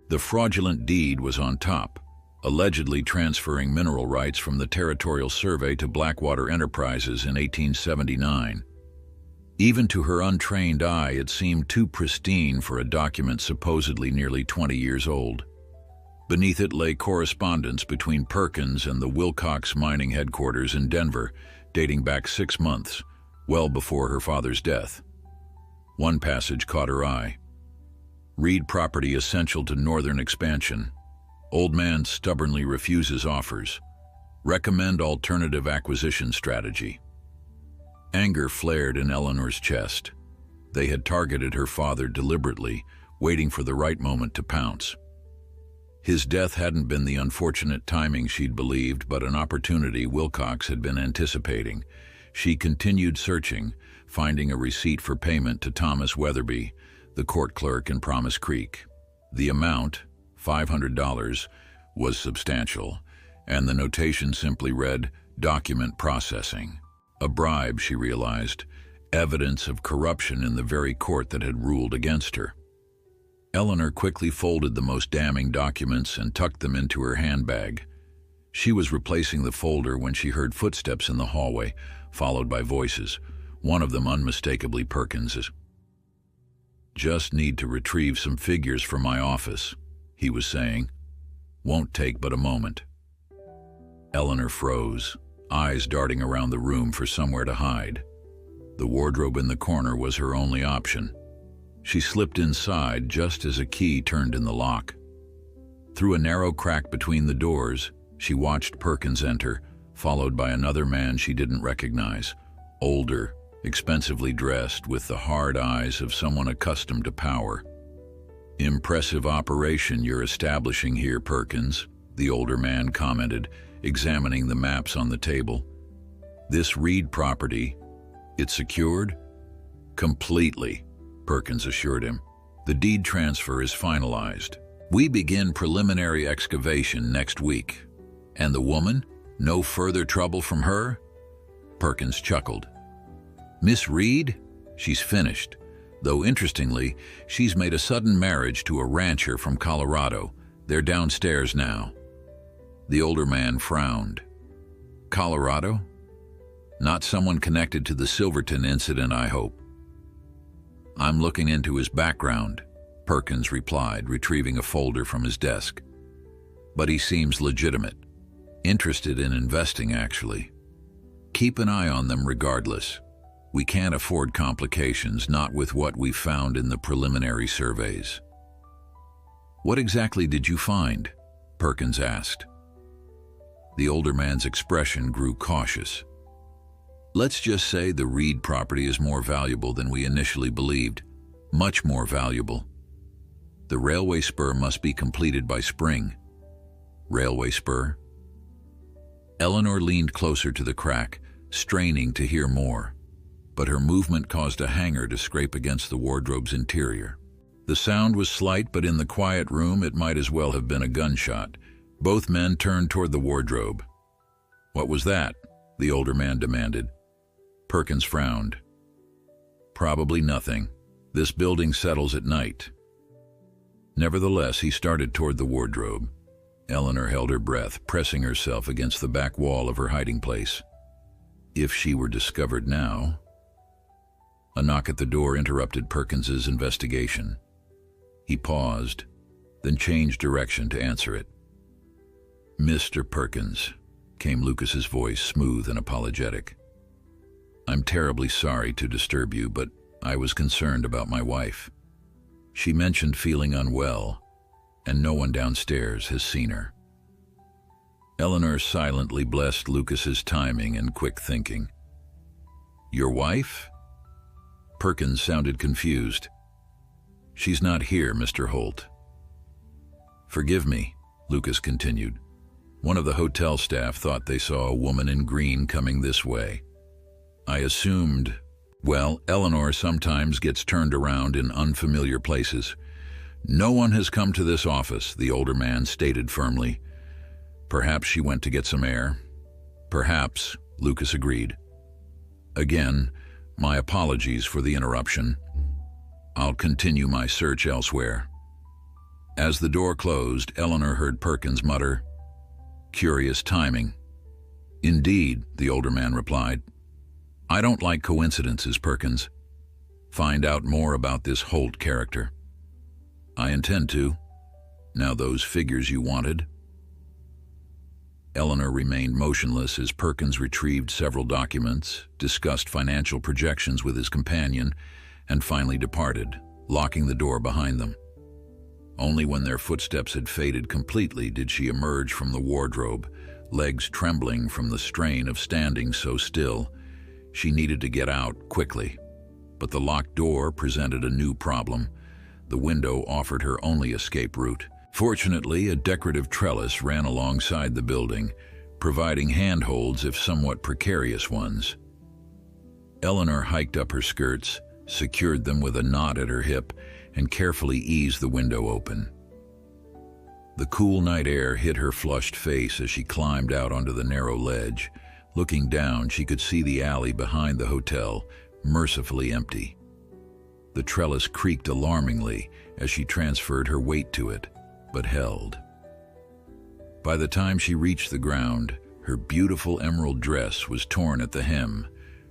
The fraudulent deed was on top, allegedly transferring mineral rights from the Territorial Survey to Blackwater Enterprises in 1879. Even to her untrained eye, it seemed too pristine for a document supposedly nearly 20 years old. Beneath it lay correspondence between Perkins and the Wilcox Mining headquarters in Denver, dating back 6 months, well before her father's death. One passage caught her eye. Reed property essential to northern expansion. Old man stubbornly refuses offers. Recommend alternative acquisition strategy. Anger flared in Eleanor's chest. They had targeted her father deliberately, waiting for the right moment to pounce. His death hadn't been the unfortunate timing she'd believed, but an opportunity Wilcox had been anticipating. She continued searching, finding a receipt for payment to Thomas Weatherby, the court clerk in Promise Creek. The amount, $500, was substantial, and the notation simply read, "Document processing." A bribe, she realized, evidence of corruption in the very court that had ruled against her. Eleanor quickly folded the most damning documents and tucked them into her handbag. She was replacing the folder when she heard footsteps in the hallway, followed by voices, one of them unmistakably Perkins's. "Just need to retrieve some figures for my office," he was saying. "Won't take but a moment." Eleanor froze, eyes darting around the room for somewhere to hide. The wardrobe in the corner was her only option. She slipped inside just as a key turned in the lock. Through a narrow crack between the doors, she watched Perkins enter, followed by another man she didn't recognize, older, expensively dressed, with the hard eyes of someone accustomed to power. "Impressive operation you're establishing here, Perkins," the older man commented, examining the maps on the table. "This Reed property, it's secured?" "Completely," Perkins assured him. "The deed transfer is finalized. We begin preliminary excavation next week." "And the woman? No further trouble from her?" Perkins chuckled. "Miss Reed? She's finished. Though interestingly, she's made a sudden marriage to a rancher from Colorado. They're downstairs now." The older man frowned. "Colorado? Not someone connected to the Silverton incident, I hope?" "I'm looking into his background," Perkins replied, retrieving a folder from his desk. But he seems legitimate. Interested in investing, actually. Keep an eye on them regardless. We can't afford complications, not with what we found in the preliminary surveys." "What exactly did you find?" Perkins asked. The older man's expression grew cautious. "Let's just say the Reed property is more valuable than we initially believed. Much more valuable. The railway spur must be completed by spring." "Railway spur?" Eleanor leaned closer to the crack, straining to hear more, but her movement caused a hanger to scrape against the wardrobe's interior. The sound was slight, but in the quiet room it might as well have been a gunshot. Both men turned toward the wardrobe. "What was that?" the older man demanded. Perkins frowned. "Probably nothing. This building settles at night." Nevertheless, he started toward the wardrobe. Eleanor held her breath, pressing herself against the back wall of her hiding place. If she were discovered now... A knock at the door interrupted Perkins's investigation. He paused, then changed direction to answer it. "Mr. Perkins," came Lucas's voice, smooth and apologetic. "I'm terribly sorry to disturb you, but I was concerned about my wife. She mentioned feeling unwell, and no one downstairs has seen her." Eleanor silently blessed Lucas's timing and quick thinking. "Your wife?" Perkins sounded confused. "She's not here, Mr. Holt." "Forgive me," Lucas continued. "One of the hotel staff thought they saw a woman in green coming this way. I assumed, well, Eleanor sometimes gets turned around in unfamiliar places. No one has come to this office," the older man stated firmly. "Perhaps she went to get some air." "Perhaps," Lucas agreed. "Again, my apologies for the interruption. I'll continue my search elsewhere." As the door closed, Eleanor heard Perkins mutter, "Curious timing." "Indeed," the older man replied. "I don't like coincidences, Perkins. Find out more about this Holt character." "I intend to. Now those figures you wanted?" Eleanor remained motionless as Perkins retrieved several documents, discussed financial projections with his companion, and finally departed, locking the door behind them. Only when their footsteps had faded completely did she emerge from the wardrobe, legs trembling from the strain of standing so still. She needed to get out quickly, but the locked door presented a new problem. The window offered her only escape route. Fortunately, a decorative trellis ran alongside the building, providing handholds if somewhat precarious ones. Eleanor hiked up her skirts, secured them with a knot at her hip, and carefully eased the window open. The cool night air hit her flushed face as she climbed out onto the narrow ledge. Looking down, she could see the alley behind the hotel, mercifully empty. The trellis creaked alarmingly as she transferred her weight to it, but held. By the time she reached the ground, her beautiful emerald dress was torn at the hem,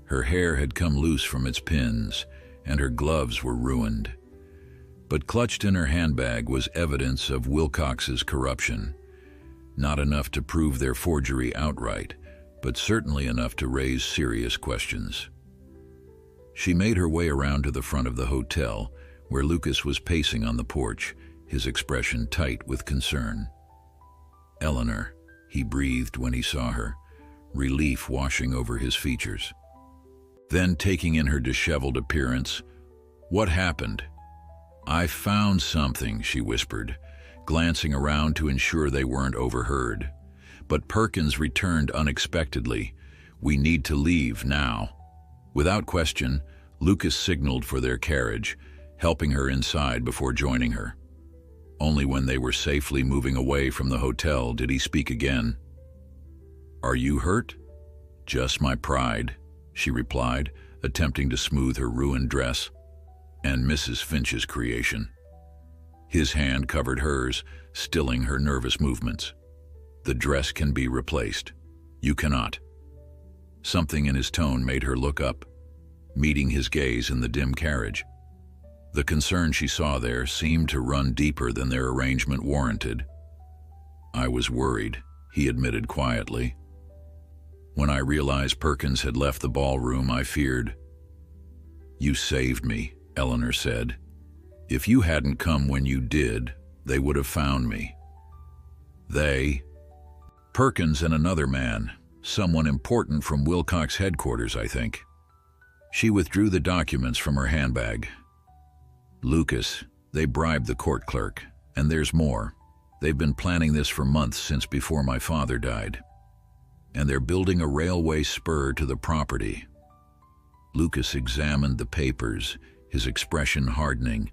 her hair had come loose from its pins, and her gloves were ruined. But clutched in her handbag was evidence of Wilcox's corruption. Not enough to prove their forgery outright, but certainly enough to raise serious questions. She made her way around to the front of the hotel, where Lucas was pacing on the porch, his expression tight with concern. "Eleanor," he breathed when he saw her, relief washing over his features. Then, taking in her disheveled appearance, "What happened?" "I found something," she whispered, glancing around to ensure they weren't overheard. But Perkins returned unexpectedly. "We need to leave now." Without question, Lucas signaled for their carriage, helping her inside before joining her. Only when they were safely moving away from the hotel did he speak again. "Are you hurt?" "Just my pride," she replied, attempting to smooth her ruined dress. "And Mrs. Finch's creation." His hand covered hers, stilling her nervous movements. "The dress can be replaced. You cannot." Something in his tone made her look up, meeting his gaze in the dim carriage. The concern she saw there seemed to run deeper than their arrangement warranted. I was worried, he admitted quietly. When I realized Perkins had left the ballroom, I feared. You saved me, Eleanor said. If you hadn't come when you did, they would have found me. They? Perkins and another man, someone important from Wilcox headquarters, I think. She withdrew the documents from her handbag. Lucas, they bribed the court clerk, and there's more. They've been planning this for months since before my father died. And they're building a railway spur to the property. Lucas examined the papers, his expression hardening.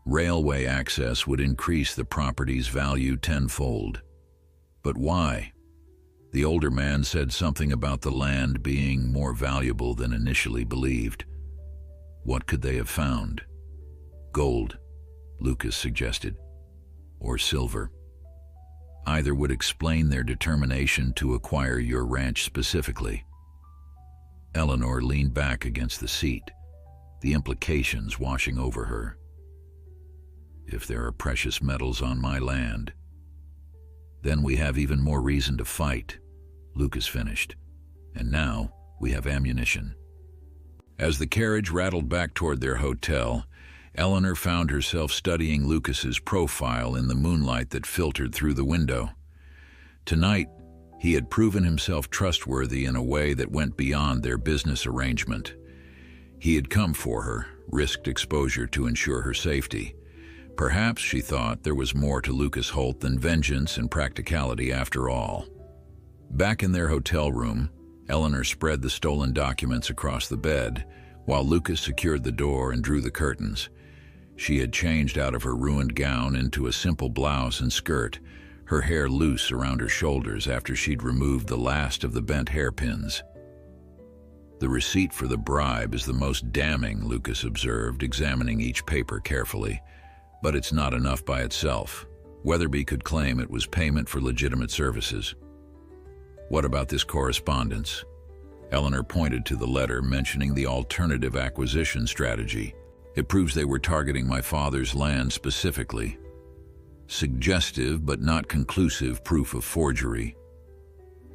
Railway access would increase the property's value tenfold. But why? The older man said something about the land being more valuable than initially believed. What could they have found? Gold, Lucas suggested, or silver. Either would explain their determination to acquire your ranch specifically. Eleanor leaned back against the seat, the implications washing over her. If there are precious metals on my land, then we have even more reason to fight, Lucas finished. And now we have ammunition. As the carriage rattled back toward their hotel, Eleanor found herself studying Lucas's profile in the moonlight that filtered through the window. Tonight, he had proven himself trustworthy in a way that went beyond their business arrangement. He had come for her, risked exposure to ensure her safety. Perhaps, she thought, there was more to Lucas Holt than vengeance and practicality after all. Back in their hotel room, Eleanor spread the stolen documents across the bed, while Lucas secured the door and drew the curtains. She had changed out of her ruined gown into a simple blouse and skirt, her hair loose around her shoulders after she'd removed the last of the bent hairpins. The receipt for the bribe is the most damning, Lucas observed, examining each paper carefully. But it's not enough by itself. Weatherby could claim it was payment for legitimate services. What about this correspondence? Eleanor pointed to the letter mentioning the alternative acquisition strategy. It proves they were targeting my father's land specifically. Suggestive but not conclusive proof of forgery.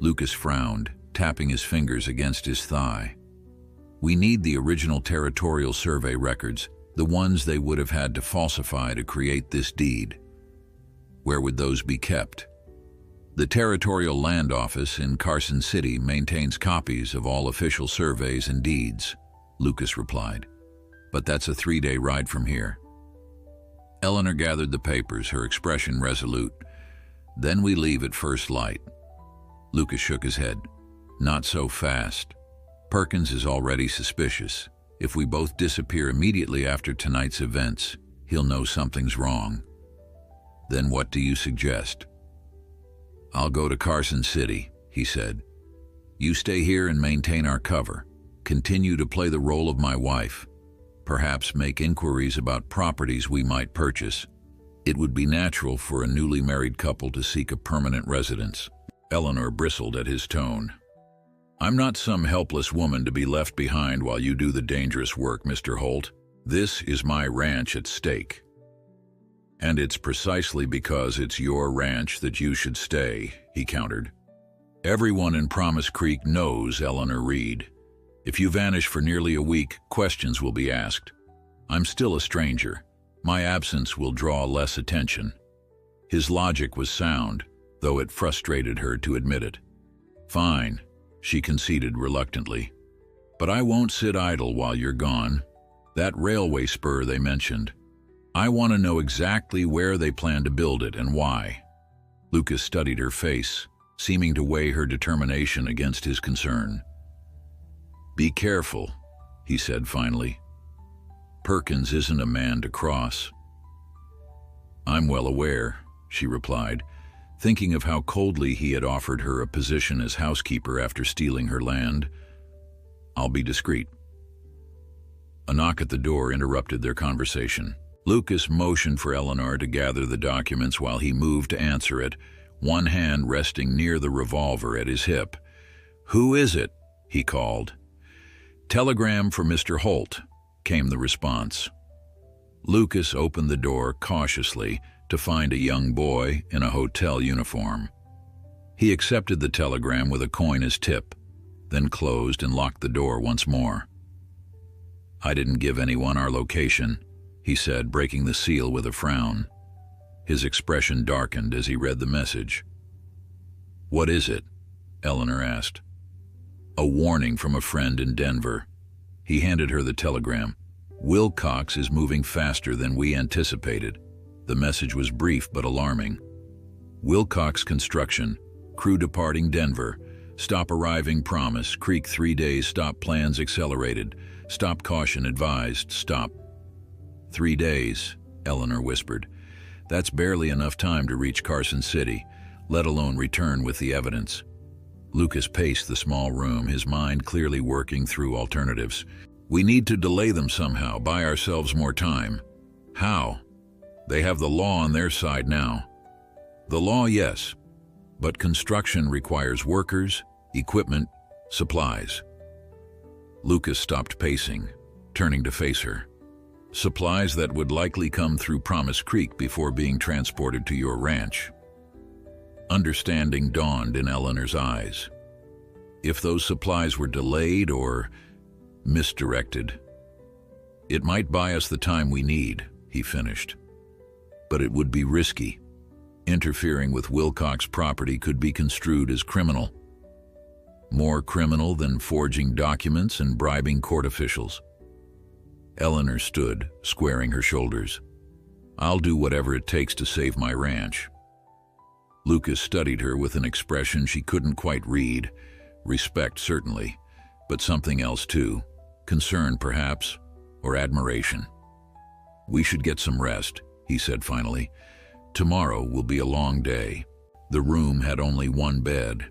Lucas frowned, tapping his fingers against his thigh. We need the original territorial survey records, the ones they would have had to falsify to create this deed. Where would those be kept? The Territorial Land Office in Carson City maintains copies of all official surveys and deeds, Lucas replied. But that's a 3-day ride from here. Eleanor gathered the papers, her expression resolute. Then we leave at first light. Lucas shook his head. Not so fast. Perkins is already suspicious. If we both disappear immediately after tonight's events, he'll know something's wrong. Then what do you suggest? I'll go to Carson City, he said. You stay here and maintain our cover. Continue to play the role of my wife. Perhaps make inquiries about properties we might purchase. It would be natural for a newly married couple to seek a permanent residence. Eleanor bristled at his tone. I'm not some helpless woman to be left behind while you do the dangerous work, Mr. Holt. This is my ranch at stake. And it's precisely because it's your ranch that you should stay, he countered. Everyone in Promise Creek knows Eleanor Reed. If you vanish for nearly a week, questions will be asked. I'm still a stranger. My absence will draw less attention. His logic was sound, though it frustrated her to admit it. Fine, she conceded reluctantly. But I won't sit idle while you're gone. That railway spur they mentioned. I want to know exactly where they plan to build it and why. Lucas studied her face, seeming to weigh her determination against his concern. Be careful, he said finally. Perkins isn't a man to cross. I'm well aware, she replied, thinking of how coldly he had offered her a position as housekeeper after stealing her land. I'll be discreet. A knock at the door interrupted their conversation. Lucas motioned for Eleanor to gather the documents while he moved to answer it, one hand resting near the revolver at his hip. Who is it? He called. Telegram for Mr. Holt, came the response. Lucas opened the door cautiously, to find a young boy in a hotel uniform. He accepted the telegram with a coin as tip, then closed and locked the door once more. "I didn't give anyone our location," he said, breaking the seal with a frown. His expression darkened as he read the message. "What is it?" Eleanor asked. "A warning from a friend in Denver." He handed her the telegram. "Wilcox is moving faster than we anticipated." The message was brief but alarming. "Wilcox Construction, crew departing Denver. Stop arriving promise. Creek 3 days. Stop plans accelerated. Stop caution advised. Stop." 3 days, Eleanor whispered. "That's barely enough time to reach Carson City, let alone return with the evidence." Lucas paced the small room, his mind clearly working through alternatives. "We need to delay them somehow, buy ourselves more time." "How?" "They have the law on their side now." "The law, yes. But construction requires workers, equipment, supplies." Lucas stopped pacing, turning to face her. "Supplies that would likely come through Promise Creek before being transported to your ranch." Understanding dawned in Eleanor's eyes. If those supplies were delayed or misdirected, "It might buy us the time we need," he finished. "But it would be risky. Interfering with Wilcox property could be construed as criminal. More criminal than forging documents and bribing court officials." Eleanor stood, squaring her shoulders. "I'll do whatever it takes to save my ranch." Lucas studied her with an expression she couldn't quite read. Respect, certainly, but something else too. Concern, perhaps, or admiration. "We should get some rest," he said finally. "Tomorrow will be a long day." The room had only one bed,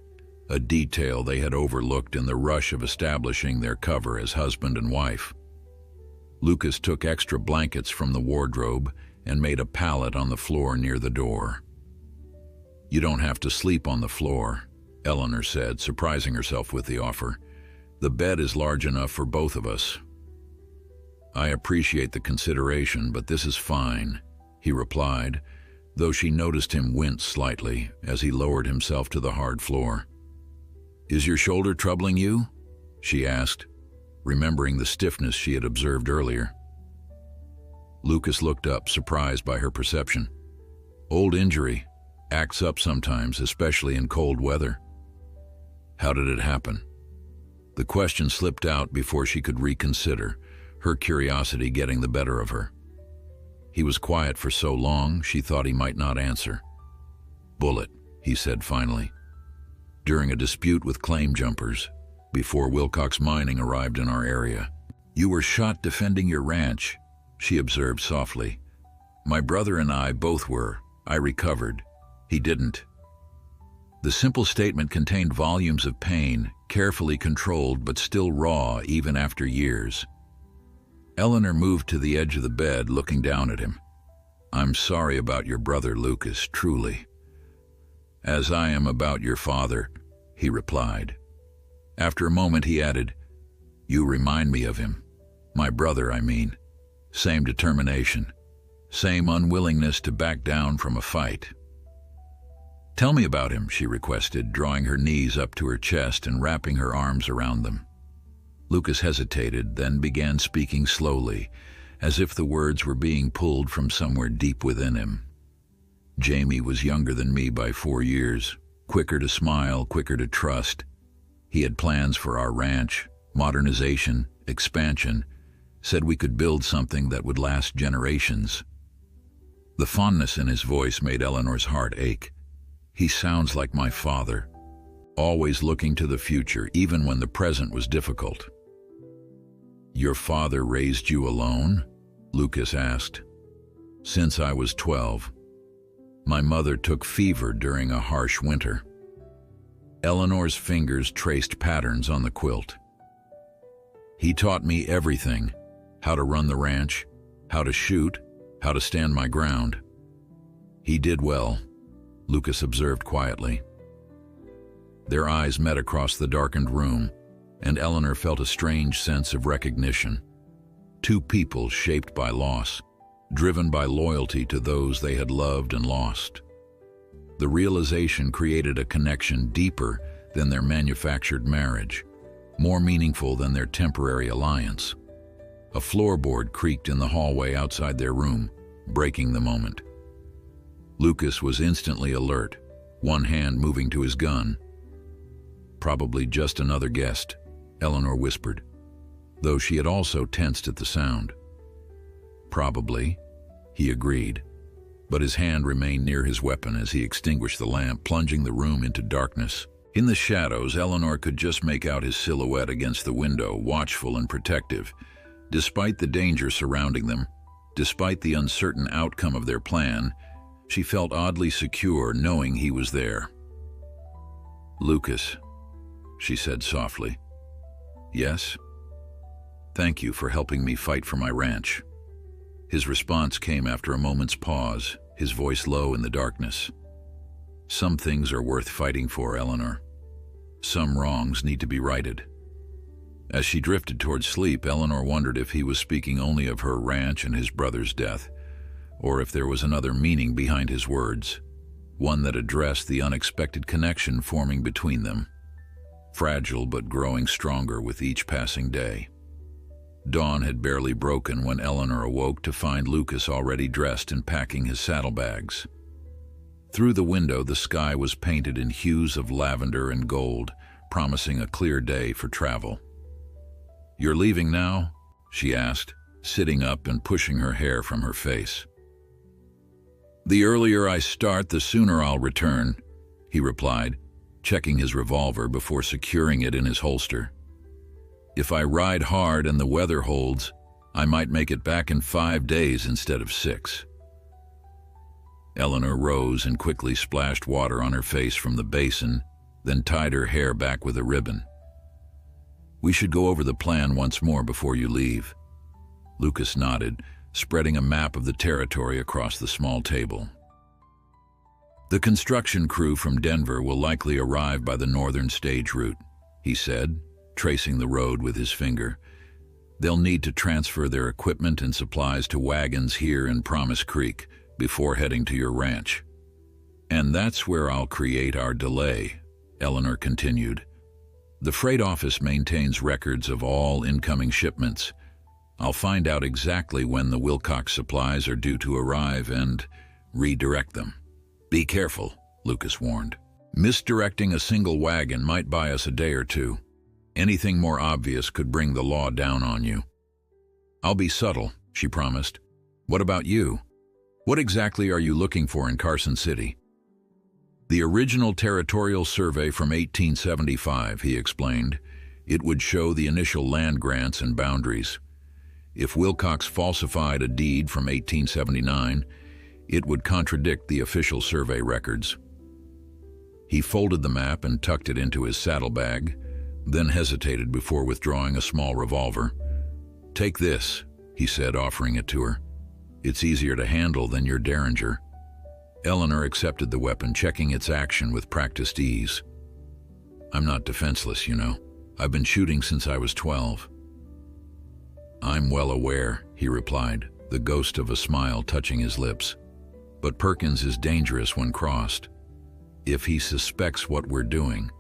a detail they had overlooked in the rush of establishing their cover as husband and wife. Lucas took extra blankets from the wardrobe and made a pallet on the floor near the door. "You don't have to sleep on the floor," Eleanor said, surprising herself with the offer. "The bed is large enough for both of us." "I appreciate the consideration, but this is fine," he replied, though she noticed him wince slightly as he lowered himself to the hard floor. "Is your shoulder troubling you?" she asked, remembering the stiffness she had observed earlier. Lucas looked up, surprised by her perception. "Old injury. Acts up sometimes, especially in cold weather." "How did it happen?" The question slipped out before she could reconsider, her curiosity getting the better of her. He was quiet for so long, she thought he might not answer. "Bullet," he said finally. "During a dispute with claim jumpers, before Wilcox Mining arrived in our area." "You were shot defending your ranch," she observed softly. "My brother and I both were. I recovered. He didn't." The simple statement contained volumes of pain, carefully controlled but still raw even after years. Eleanor moved to the edge of the bed, looking down at him. "I'm sorry about your brother, Lucas, truly." "As I am about your father," he replied. After a moment he added, "You remind me of him. My brother, I mean. Same determination. Same unwillingness to back down from a fight." "Tell me about him," she requested, drawing her knees up to her chest and wrapping her arms around them. Lucas hesitated, then began speaking slowly, as if the words were being pulled from somewhere deep within him. "Jamie was younger than me by 4 years, quicker to smile, quicker to trust. He had plans for our ranch, modernization, expansion, said we could build something that would last generations." The fondness in his voice made Eleanor's heart ache. "He sounds like my father, always looking to the future, even when the present was difficult." "Your father raised you alone?" Lucas asked. "Since I was 12. My mother took fever during a harsh winter." Eleanor's fingers traced patterns on the quilt. "He taught me everything, how to run the ranch, how to shoot, how to stand my ground." "He did well," Lucas observed quietly. Their eyes met across the darkened room, and Eleanor felt a strange sense of recognition. Two people shaped by loss, driven by loyalty to those they had loved and lost. The realization created a connection deeper than their manufactured marriage, more meaningful than their temporary alliance. A floorboard creaked in the hallway outside their room, breaking the moment. Lucas was instantly alert, one hand moving to his gun. "Probably just another guest," Eleanor whispered, though she had also tensed at the sound. "Probably," he agreed, but his hand remained near his weapon as he extinguished the lamp, plunging the room into darkness. In the shadows, Eleanor could just make out his silhouette against the window, watchful and protective. Despite the danger surrounding them, despite the uncertain outcome of their plan, she felt oddly secure knowing he was there. "Lucas," she said softly. "Yes? Thank you for helping me fight for my ranch." His response came after a moment's pause, his voice low in the darkness. "Some things are worth fighting for, Eleanor. Some wrongs need to be righted." As she drifted toward sleep, Eleanor wondered if he was speaking only of her ranch and his brother's death, or if there was another meaning behind his words, one that addressed the unexpected connection forming between them, fragile but growing stronger with each passing day. Dawn had barely broken when Eleanor awoke to find Lucas already dressed and packing his saddlebags. Through the window, the sky was painted in hues of lavender and gold, promising a clear day for travel. "You're leaving now?" she asked, sitting up and pushing her hair from her face. "The earlier I start, the sooner I'll return," he replied, checking his revolver before securing it in his holster. "If I ride hard and the weather holds, I might make it back in 5 days instead of 6. Eleanor rose and quickly splashed water on her face from the basin, then tied her hair back with a ribbon. "We should go over the plan once more before you leave." Lucas nodded, spreading a map of the territory across the small table. "The construction crew from Denver will likely arrive by the northern stage route," he said, tracing the road with his finger. "They'll need to transfer their equipment and supplies to wagons here in Promise Creek before heading to your ranch. And that's where I'll create our delay," Eleanor continued. "The freight office maintains records of all incoming shipments. I'll find out exactly when the Wilcox supplies are due to arrive and redirect them." "Be careful," Lucas warned. "Misdirecting a single wagon might buy us a day or two. Anything more obvious could bring the law down on you." "I'll be subtle," she promised. "What about you? What exactly are you looking for in Carson City?" "The original territorial survey from 1875, he explained. "It would show the initial land grants and boundaries. If Wilcox falsified a deed from 1879, it would contradict the official survey records." He folded the map and tucked it into his saddlebag, then hesitated before withdrawing a small revolver. "Take this," he said, offering it to her. "It's easier to handle than your Derringer." Eleanor accepted the weapon, checking its action with practiced ease. "I'm not defenseless, you know. I've been shooting since I was 12. "I'm well aware," he replied, the ghost of a smile touching his lips. "But Perkins is dangerous when crossed. If he suspects what we're doing—"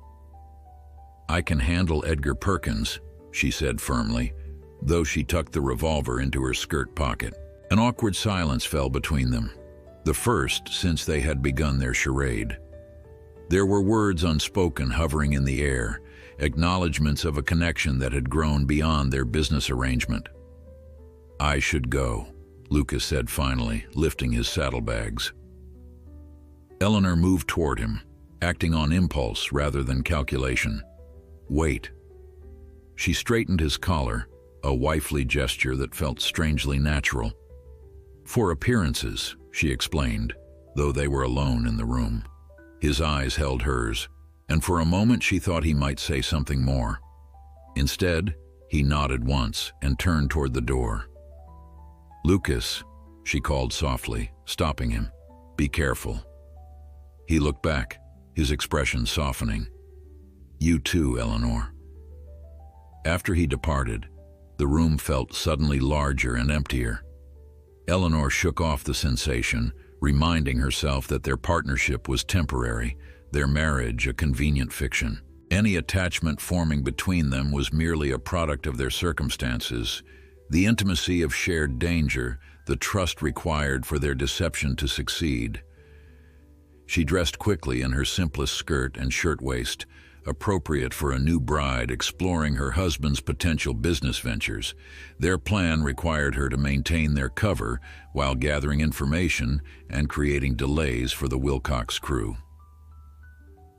"I can handle Edgar Perkins," she said firmly, though she tucked the revolver into her skirt pocket. An awkward silence fell between them, the first since they had begun their charade. There were words unspoken hovering in the air, acknowledgments of a connection that had grown beyond their business arrangement. "I should go," Lucas said finally, lifting his saddlebags. Eleanor moved toward him, acting on impulse rather than calculation. "Wait." She straightened his collar, a wifely gesture that felt strangely natural. "For appearances," she explained, though they were alone in the room. His eyes held hers, and for a moment she thought he might say something more. Instead, he nodded once and turned toward the door. "Lucas," she called softly, stopping him. "Be careful." He looked back, his expression softening. "You too, Eleanor." After he departed, the room felt suddenly larger and emptier. Eleanor shook off the sensation, reminding herself that their partnership was temporary, their marriage a convenient fiction. Any attachment forming between them was merely a product of their circumstances, the intimacy of shared danger, the trust required for their deception to succeed. She dressed quickly in her simplest skirt and shirtwaist, appropriate for a new bride exploring her husband's potential business ventures. Their plan required her to maintain their cover while gathering information and creating delays for the Wilcox crew.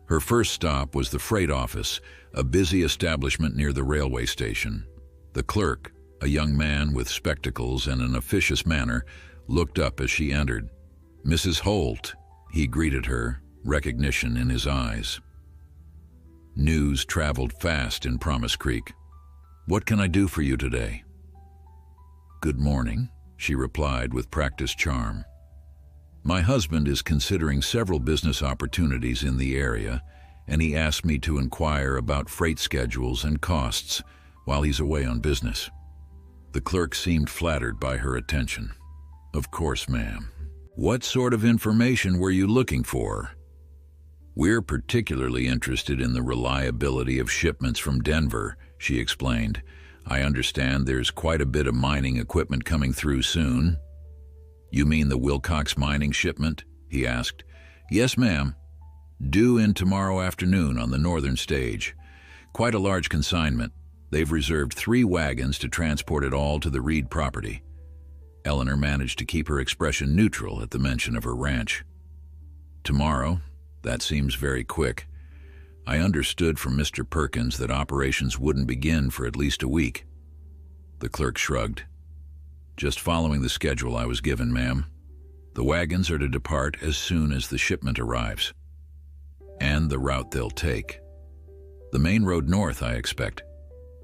Her first stop was the freight office, a busy establishment near the railway station. The clerk, a young man with spectacles and an officious manner, looked up as she entered. "Mrs. Holt," he greeted her, recognition in his eyes. News traveled fast in Promise Creek. "What can I do for you today?" "Good morning," she replied with practiced charm. "My husband is considering several business opportunities in the area, and he asked me to inquire about freight schedules and costs while he's away on business." The clerk seemed flattered by her attention. "Of course, ma'am. What sort of information were you looking for?" "We're particularly interested in the reliability of shipments from Denver," she explained. "I understand there's quite a bit of mining equipment coming through soon." "You mean the Wilcox mining shipment?" he asked. "Yes, ma'am. Due in tomorrow afternoon on the northern stage. Quite a large consignment. They've reserved 3 wagons to transport it all to the Reed property." Eleanor managed to keep her expression neutral at the mention of her ranch. "Tomorrow? That seems very quick. I understood from Mr. Perkins that operations wouldn't begin for at least a week." The clerk shrugged. "Just following the schedule I was given, ma'am. The wagons are to depart as soon as the shipment arrives. And the route they'll take. The main road north, I expect.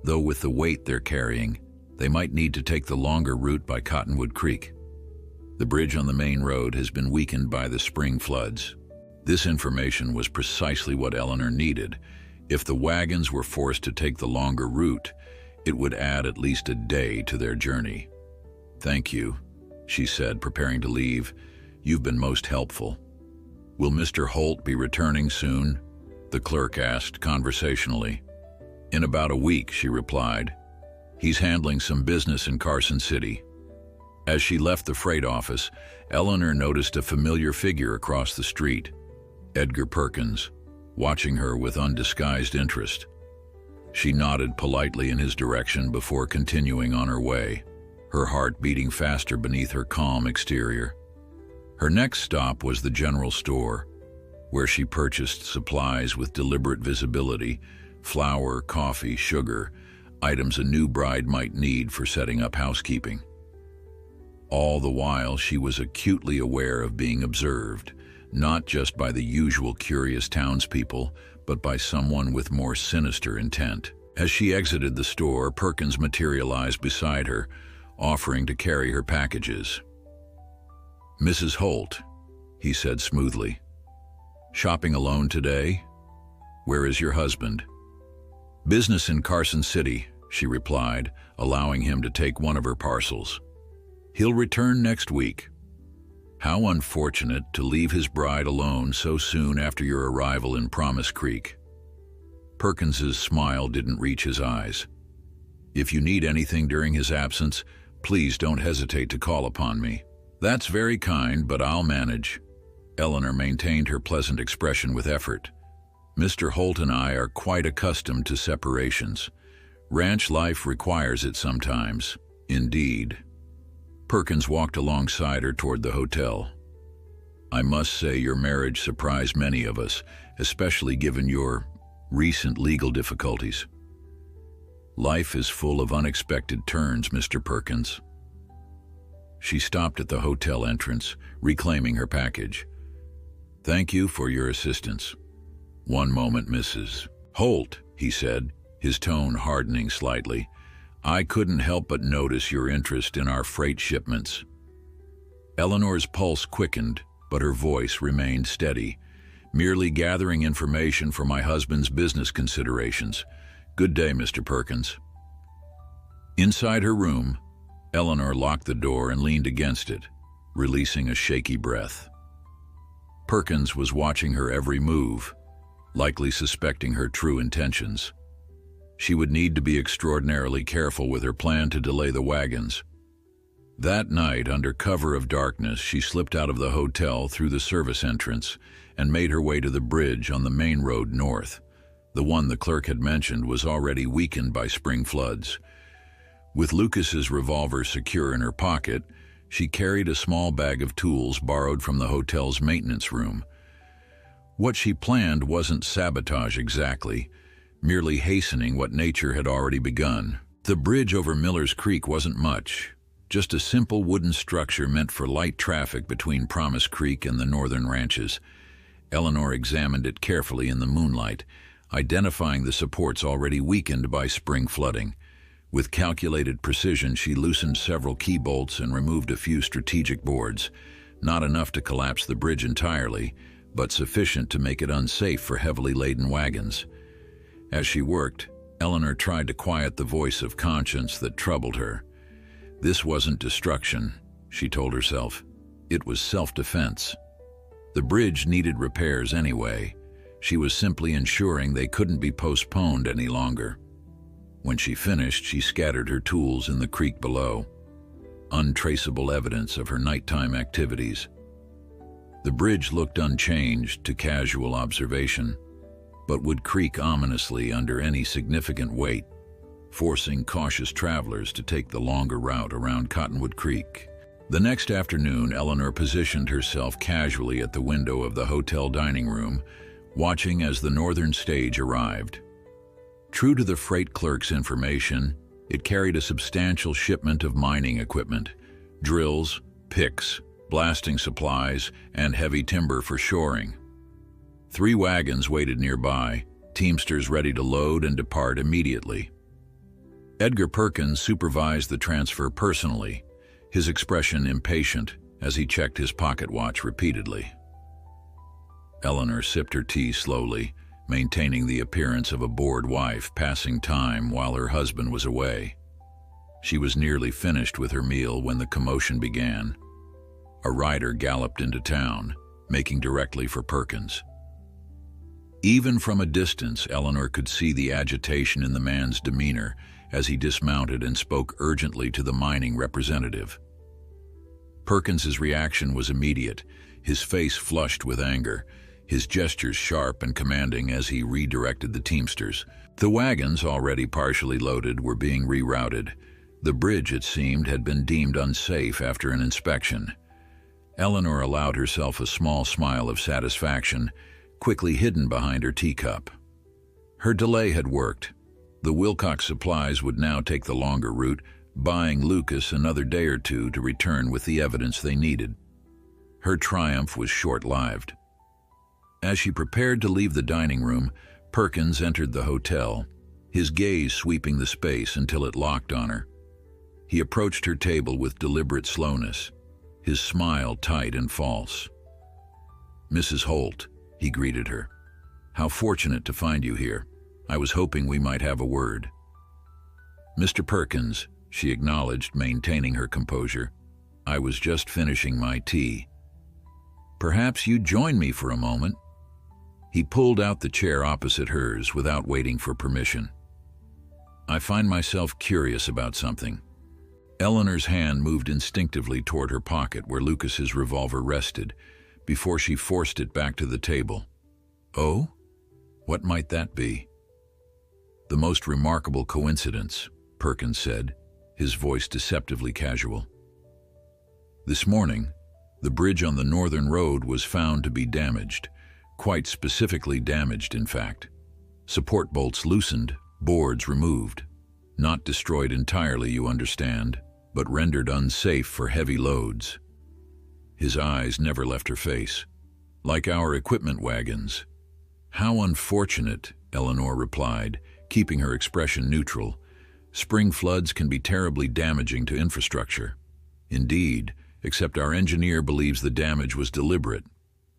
Though with the weight they're carrying, they might need to take the longer route by Cottonwood Creek. The bridge on the main road has been weakened by the spring floods." This information was precisely what Eleanor needed. If the wagons were forced to take the longer route, it would add at least a day to their journey. "Thank you," she said, preparing to leave. "You've been most helpful." "Will Mr. Holt be returning soon?" the clerk asked conversationally. "In about a week," she replied. "He's handling some business in Carson City." As she left the freight office, Eleanor noticed a familiar figure across the street. Edgar Perkins, watching her with undisguised interest. She nodded politely in his direction before continuing on her way, her heart beating faster beneath her calm exterior. Her next stop was the general store, where she purchased supplies with deliberate visibility: flour, coffee, sugar, items a new bride might need for setting up housekeeping. All the while, she was acutely aware of being observed, not just by the usual curious townspeople, but by someone with more sinister intent. As she exited the store, Perkins materialized beside her, offering to carry her packages. "Mrs. Holt," he said smoothly. "Shopping alone today? Where is your husband?" "Business in Carson City," she replied, allowing him to take one of her parcels. "He'll return next week." How unfortunate to leave his bride alone so soon after your arrival in Promise Creek. Perkins's smile didn't reach his eyes. "If you need anything during his absence, please don't hesitate to call upon me." "That's very kind, but I'll manage." Eleanor maintained her pleasant expression with effort. "Mr. Holt and I are quite accustomed to separations. Ranch life requires it sometimes." "Indeed." Perkins walked alongside her toward the hotel. "I must say your marriage surprised many of us, especially given your recent legal difficulties." "Life is full of unexpected turns, Mr. Perkins." She stopped at the hotel entrance, reclaiming her package. "Thank you for your assistance." "One moment, Mrs. Holt," he said, his tone hardening slightly. "I couldn't help but notice your interest in our freight shipments." Eleanor's pulse quickened, but her voice remained steady. "Merely gathering information for my husband's business considerations. Good day, Mr. Perkins." Inside her room, Eleanor locked the door and leaned against it, releasing a shaky breath. Perkins was watching her every move, likely suspecting her true intentions. She would need to be extraordinarily careful with her plan to delay the wagons. That night, under cover of darkness, she slipped out of the hotel through the service entrance and made her way to the bridge on the main road north. The one the clerk had mentioned was already weakened by spring floods. With Lucas's revolver secure in her pocket, she carried a small bag of tools borrowed from the hotel's maintenance room. What she planned wasn't sabotage exactly, merely hastening what nature had already begun. The bridge over Miller's Creek wasn't much, just a simple wooden structure meant for light traffic between Promise Creek and the northern ranches. Eleanor examined it carefully in the moonlight, identifying the supports already weakened by spring flooding. With calculated precision, she loosened several key bolts and removed a few strategic boards, not enough to collapse the bridge entirely, but sufficient to make it unsafe for heavily laden wagons. As she worked, Eleanor tried to quiet the voice of conscience that troubled her. This wasn't destruction, she told herself. It was self-defense. The bridge needed repairs anyway. She was simply ensuring they couldn't be postponed any longer. When she finished, she scattered her tools in the creek below, untraceable evidence of her nighttime activities. The bridge looked unchanged to casual observation, but would creak ominously under any significant weight, forcing cautious travelers to take the longer route around Cottonwood Creek. The next afternoon, Eleanor positioned herself casually at the window of the hotel dining room, watching as the northern stage arrived. True to the freight clerk's information, it carried a substantial shipment of mining equipment, drills, picks, blasting supplies, and heavy timber for shoring. 3 wagons waited nearby, teamsters ready to load and depart immediately. Edgar Perkins supervised the transfer personally, his expression impatient as he checked his pocket watch repeatedly. Eleanor sipped her tea slowly, maintaining the appearance of a bored wife passing time while her husband was away. She was nearly finished with her meal when the commotion began. A rider galloped into town, making directly for Perkins. Even from a distance, Eleanor could see the agitation in the man's demeanor as he dismounted and spoke urgently to the mining representative. Perkins's reaction was immediate, his face flushed with anger, his gestures sharp and commanding as he redirected the teamsters. The wagons, already partially loaded, were being rerouted. The bridge, it seemed, had been deemed unsafe after an inspection. Eleanor allowed herself a small smile of satisfaction, quickly hidden behind her teacup. Her delay had worked. The Wilcox supplies would now take the longer route, buying Lucas another day or two to return with the evidence they needed. Her triumph was short-lived. As she prepared to leave the dining room, Perkins entered the hotel, his gaze sweeping the space until it locked on her. He approached her table with deliberate slowness, his smile tight and false. "Mrs. Holt," he greeted her. "How fortunate to find you here. I was hoping we might have a word." "Mr. Perkins," she acknowledged, maintaining her composure. "I was just finishing my tea. Perhaps you'd join me for a moment." He pulled out the chair opposite hers without waiting for permission. "I find myself curious about something." Eleanor's hand moved instinctively toward her pocket where Lucas's revolver rested, before she forced it back to the table. "Oh? What might that be?" "The most remarkable coincidence," Perkins said, his voice deceptively casual. "This morning, the bridge on the northern road was found to be damaged, quite specifically damaged, in fact. Support bolts loosened, boards removed. Not destroyed entirely, you understand, but rendered unsafe for heavy loads." His eyes never left her face. "Like our equipment wagons." "How unfortunate," Eleanor replied, keeping her expression neutral. "Spring floods can be terribly damaging to infrastructure." "Indeed, except our engineer believes the damage was deliberate,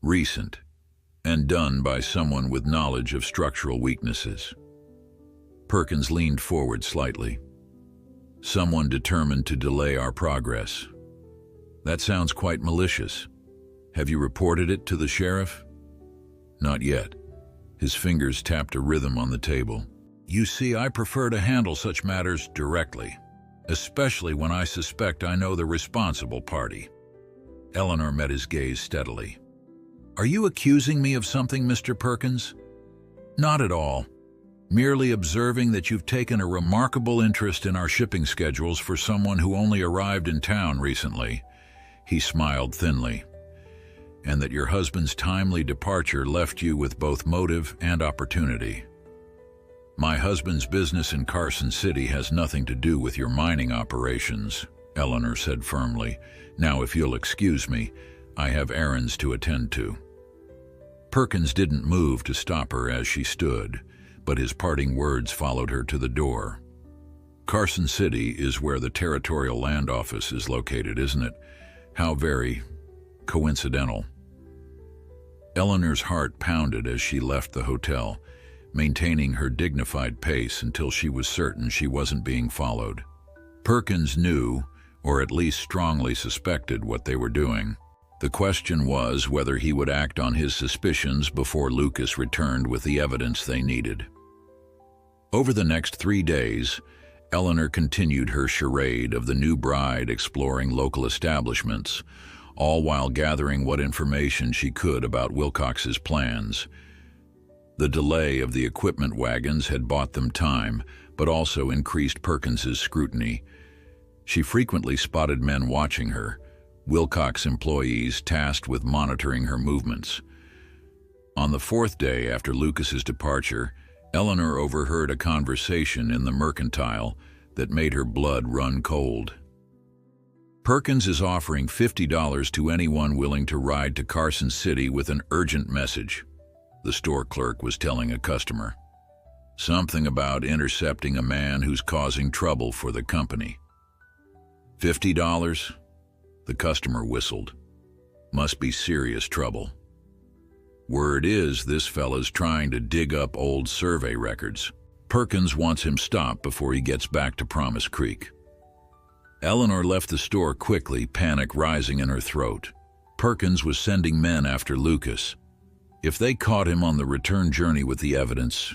recent, and done by someone with knowledge of structural weaknesses." Perkins leaned forward slightly. Someone determined to delay our progress. That sounds quite malicious. Have you reported it to the sheriff? Not yet. His fingers tapped a rhythm on the table. You see, I prefer to handle such matters directly, especially when I suspect I know the responsible party. Eleanor met his gaze steadily. Are you accusing me of something, Mr. Perkins? Not at all. Merely observing that you've taken a remarkable interest in our shipping schedules for someone who only arrived in town recently. He smiled thinly. And that your husband's timely departure left you with both motive and opportunity. My husband's business in Carson City has nothing to do with your mining operations, Eleanor said firmly. Now, if you'll excuse me, I have errands to attend to. Perkins didn't move to stop her as she stood, but his parting words followed her to the door. Carson City is where the Territorial Land Office is located, isn't it? How very coincidental. Eleanor's heart pounded as she left the hotel, maintaining her dignified pace until she was certain she wasn't being followed. Perkins knew, or at least strongly suspected, what they were doing. The question was whether he would act on his suspicions before Lucas returned with the evidence they needed. Over the next 3 days, Eleanor continued her charade of the new bride exploring local establishments, all while gathering what information she could about Wilcox's plans. The delay of the equipment wagons had bought them time, but also increased Perkins's scrutiny. She frequently spotted men watching her, Wilcox employees tasked with monitoring her movements. On the 4th day after Lucas's departure, Eleanor overheard a conversation in the mercantile that made her blood run cold. Perkins is offering $50 to anyone willing to ride to Carson City with an urgent message, the store clerk was telling a customer. Something about intercepting a man who's causing trouble for the company. $50? The customer whistled. Must be serious trouble. Word is this fella's trying to dig up old survey records. Perkins wants him stopped before he gets back to Promise Creek. Eleanor left the store quickly, panic rising in her throat. Perkins was sending men after Lucas. If they caught him on the return journey with the evidence,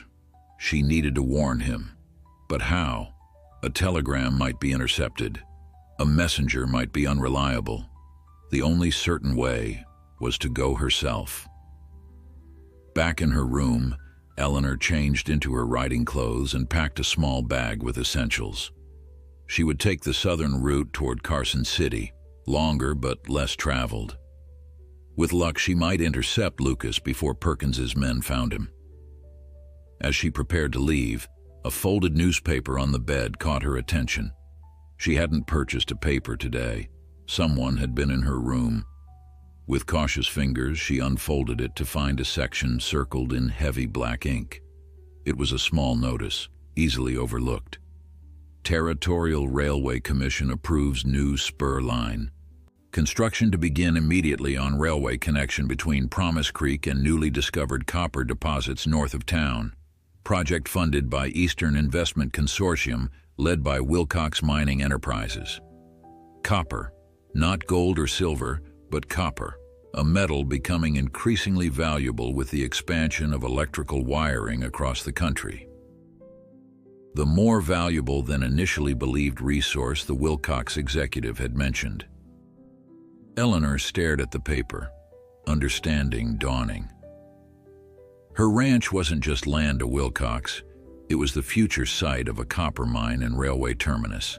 she needed to warn him. But how? A telegram might be intercepted. A messenger might be unreliable. The only certain way was to go herself. Back in her room, Eleanor changed into her riding clothes and packed a small bag with essentials. She would take the southern route toward Carson City, longer but less traveled. With luck, she might intercept Lucas before Perkins's men found him. As she prepared to leave, a folded newspaper on the bed caught her attention. She hadn't purchased a paper today. Someone had been in her room. With cautious fingers, she unfolded it to find a section circled in heavy black ink. It was a small notice, easily overlooked. Territorial Railway Commission approves new spur line. Construction to begin immediately on railway connection between Promise Creek and newly discovered copper deposits north of town. Project funded by Eastern Investment Consortium, led by Wilcox Mining Enterprises. Copper, not gold or silver, but copper, a metal becoming increasingly valuable with the expansion of electrical wiring across the country. The more valuable than initially believed resource the Wilcox executive had mentioned. Eleanor stared at the paper, understanding dawning. Her ranch wasn't just land to Wilcox, it was the future site of a copper mine and railway terminus.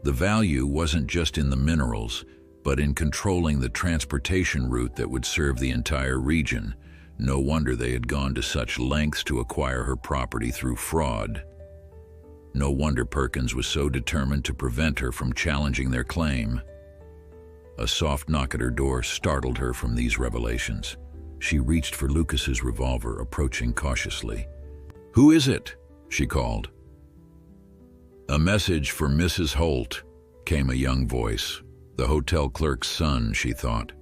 The value wasn't just in the minerals, but in controlling the transportation route that would serve the entire region. No wonder they had gone to such lengths to acquire her property through fraud. No wonder Perkins was so determined to prevent her from challenging their claim. A soft knock at her door startled her from these revelations. She reached for Lucas's revolver, approaching cautiously. "Who is it?" she called. "A message for Mrs. Holt," came a young voice. The hotel clerk's son, she thought.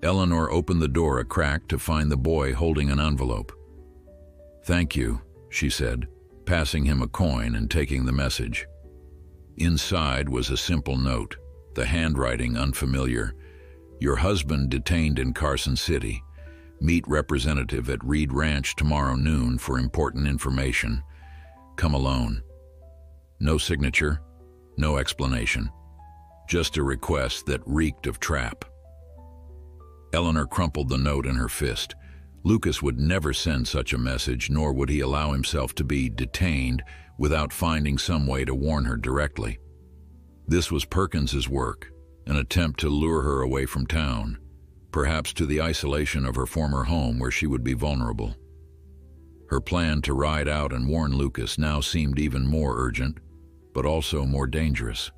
Eleanor opened the door a crack to find the boy holding an envelope. "Thank you," she said, passing him a coin and taking the message. Inside was a simple note, the handwriting unfamiliar. Your husband detained in Carson City. Meet representative at Reed Ranch tomorrow noon for important information. Come alone. No signature, no explanation. Just a request that reeked of trap. Eleanor crumpled the note in her fist. Lucas would never send such a message, nor would he allow himself to be detained without finding some way to warn her directly. This was Perkins's work, an attempt to lure her away from town, perhaps to the isolation of her former home where she would be vulnerable. Her plan to ride out and warn Lucas now seemed even more urgent, but also more dangerous.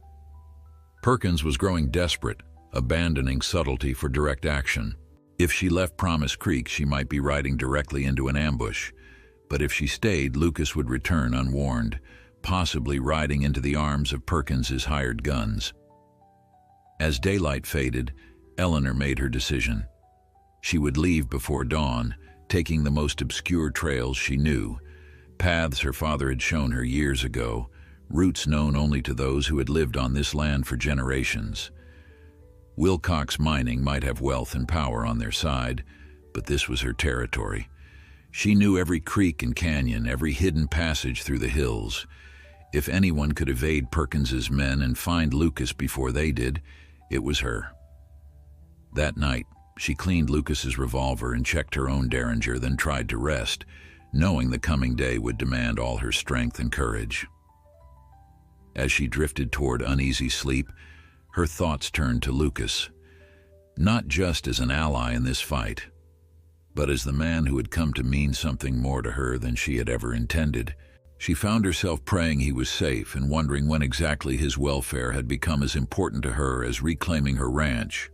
Perkins was growing desperate, abandoning subtlety for direct action. If she left Promise Creek, she might be riding directly into an ambush, but if she stayed, Lucas would return unwarned, possibly riding into the arms of Perkins's hired guns. As daylight faded, Eleanor made her decision. She would leave before dawn, taking the most obscure trails she knew, paths her father had shown her years ago, routes known only to those who had lived on this land for generations. Wilcox Mining might have wealth and power on their side, but this was her territory. She knew every creek and canyon, every hidden passage through the hills. If anyone could evade Perkins's men and find Lucas before they did, it was her. That night, she cleaned Lucas's revolver and checked her own derringer, then tried to rest, knowing the coming day would demand all her strength and courage. As she drifted toward uneasy sleep, her thoughts turned to Lucas, not just as an ally in this fight, but as the man who had come to mean something more to her than she had ever intended. She found herself praying he was safe and wondering when exactly his welfare had become as important to her as reclaiming her ranch.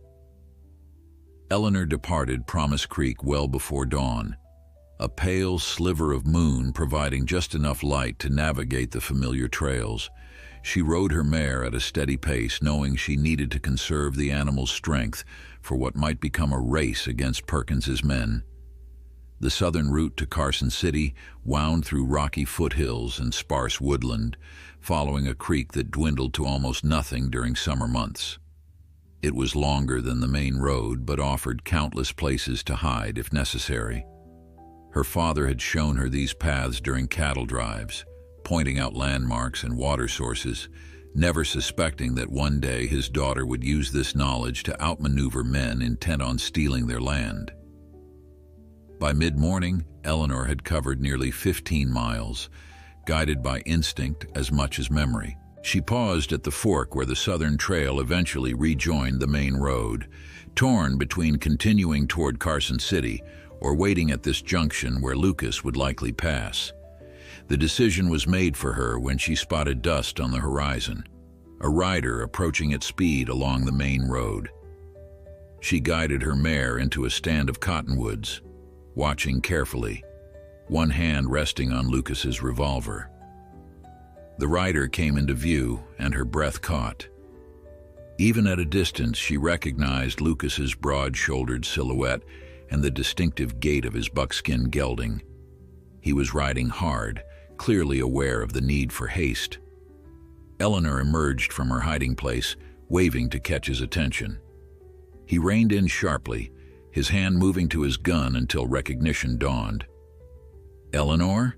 Eleanor departed Promise Creek well before dawn, a pale sliver of moon providing just enough light to navigate the familiar trails. She rode her mare at a steady pace, knowing she needed to conserve the animal's strength for what might become a race against Perkins's men. The southern route to Carson City wound through rocky foothills and sparse woodland, following a creek that dwindled to almost nothing during summer months. It was longer than the main road, but offered countless places to hide if necessary. Her father had shown her these paths during cattle drives, pointing out landmarks and water sources, never suspecting that one day his daughter would use this knowledge to outmaneuver men intent on stealing their land. By mid-morning, Eleanor had covered nearly 15 miles, guided by instinct as much as memory. She paused at the fork where the southern trail eventually rejoined the main road, torn between continuing toward Carson City or waiting at this junction where Lucas would likely pass. The decision was made for her when she spotted dust on the horizon, a rider approaching at speed along the main road. She guided her mare into a stand of cottonwoods, watching carefully, one hand resting on Lucas's revolver. The rider came into view, and her breath caught. Even at a distance, she recognized Lucas's broad-shouldered silhouette and the distinctive gait of his buckskin gelding. He was riding hard, clearly aware of the need for haste. Eleanor emerged from her hiding place, waving to catch his attention. He reined in sharply, his hand moving to his gun until recognition dawned. "Eleanor?"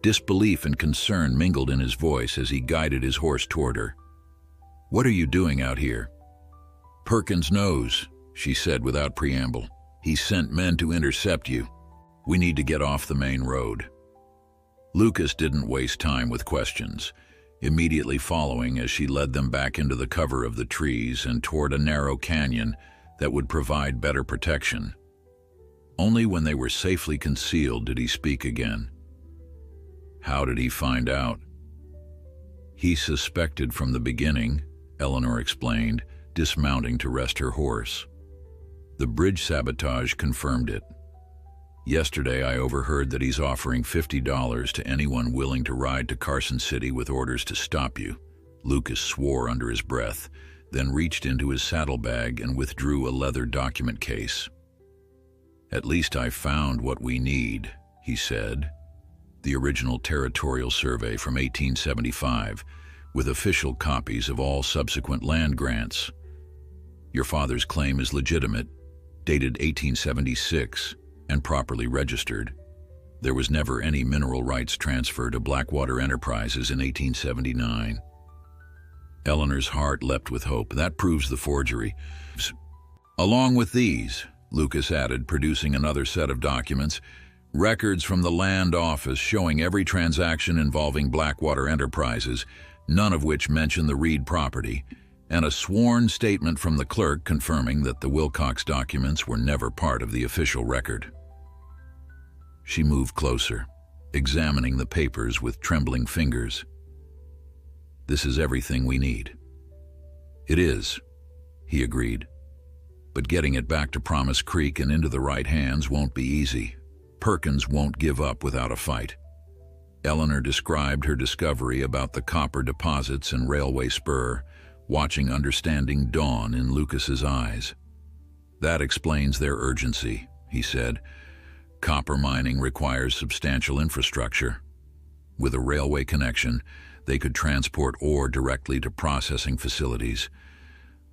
Disbelief and concern mingled in his voice as he guided his horse toward her. "What are you doing out here?" "Perkins knows," she said without preamble. "He sent men to intercept you. We need to get off the main road." Lucas didn't waste time with questions, immediately following as she led them back into the cover of the trees and toward a narrow canyon that would provide better protection. Only when they were safely concealed did he speak again. "How did he find out?" "He suspected from the beginning," Eleanor explained, dismounting to rest her horse. "The bridge sabotage confirmed it. Yesterday I overheard that he's offering $50 to anyone willing to ride to Carson City with orders to stop you." Lucas swore under his breath, then reached into his saddlebag and withdrew a leather document case. "At least I found what we need," he said. The original territorial survey from 1875, with official copies of all subsequent land grants. Your father's claim is legitimate, dated 1876, and properly registered. There was never any mineral rights transfer to Blackwater Enterprises in 1879. Eleanor's heart leapt with hope. That proves the forgery. Along with these, Lucas added, producing another set of documents, records from the land office showing every transaction involving Blackwater Enterprises, none of which mention the Reed property, and a sworn statement from the clerk confirming that the Wilcox documents were never part of the official record. She moved closer, examining the papers with trembling fingers. This is everything we need. It is, he agreed. But getting it back to Promise Creek and into the right hands won't be easy. Perkins won't give up without a fight. Eleanor described her discovery about the copper deposits and railway spur, watching understanding dawn in Lucas's eyes. That explains their urgency, he said. Copper mining requires substantial infrastructure. With a railway connection, they could transport ore directly to processing facilities.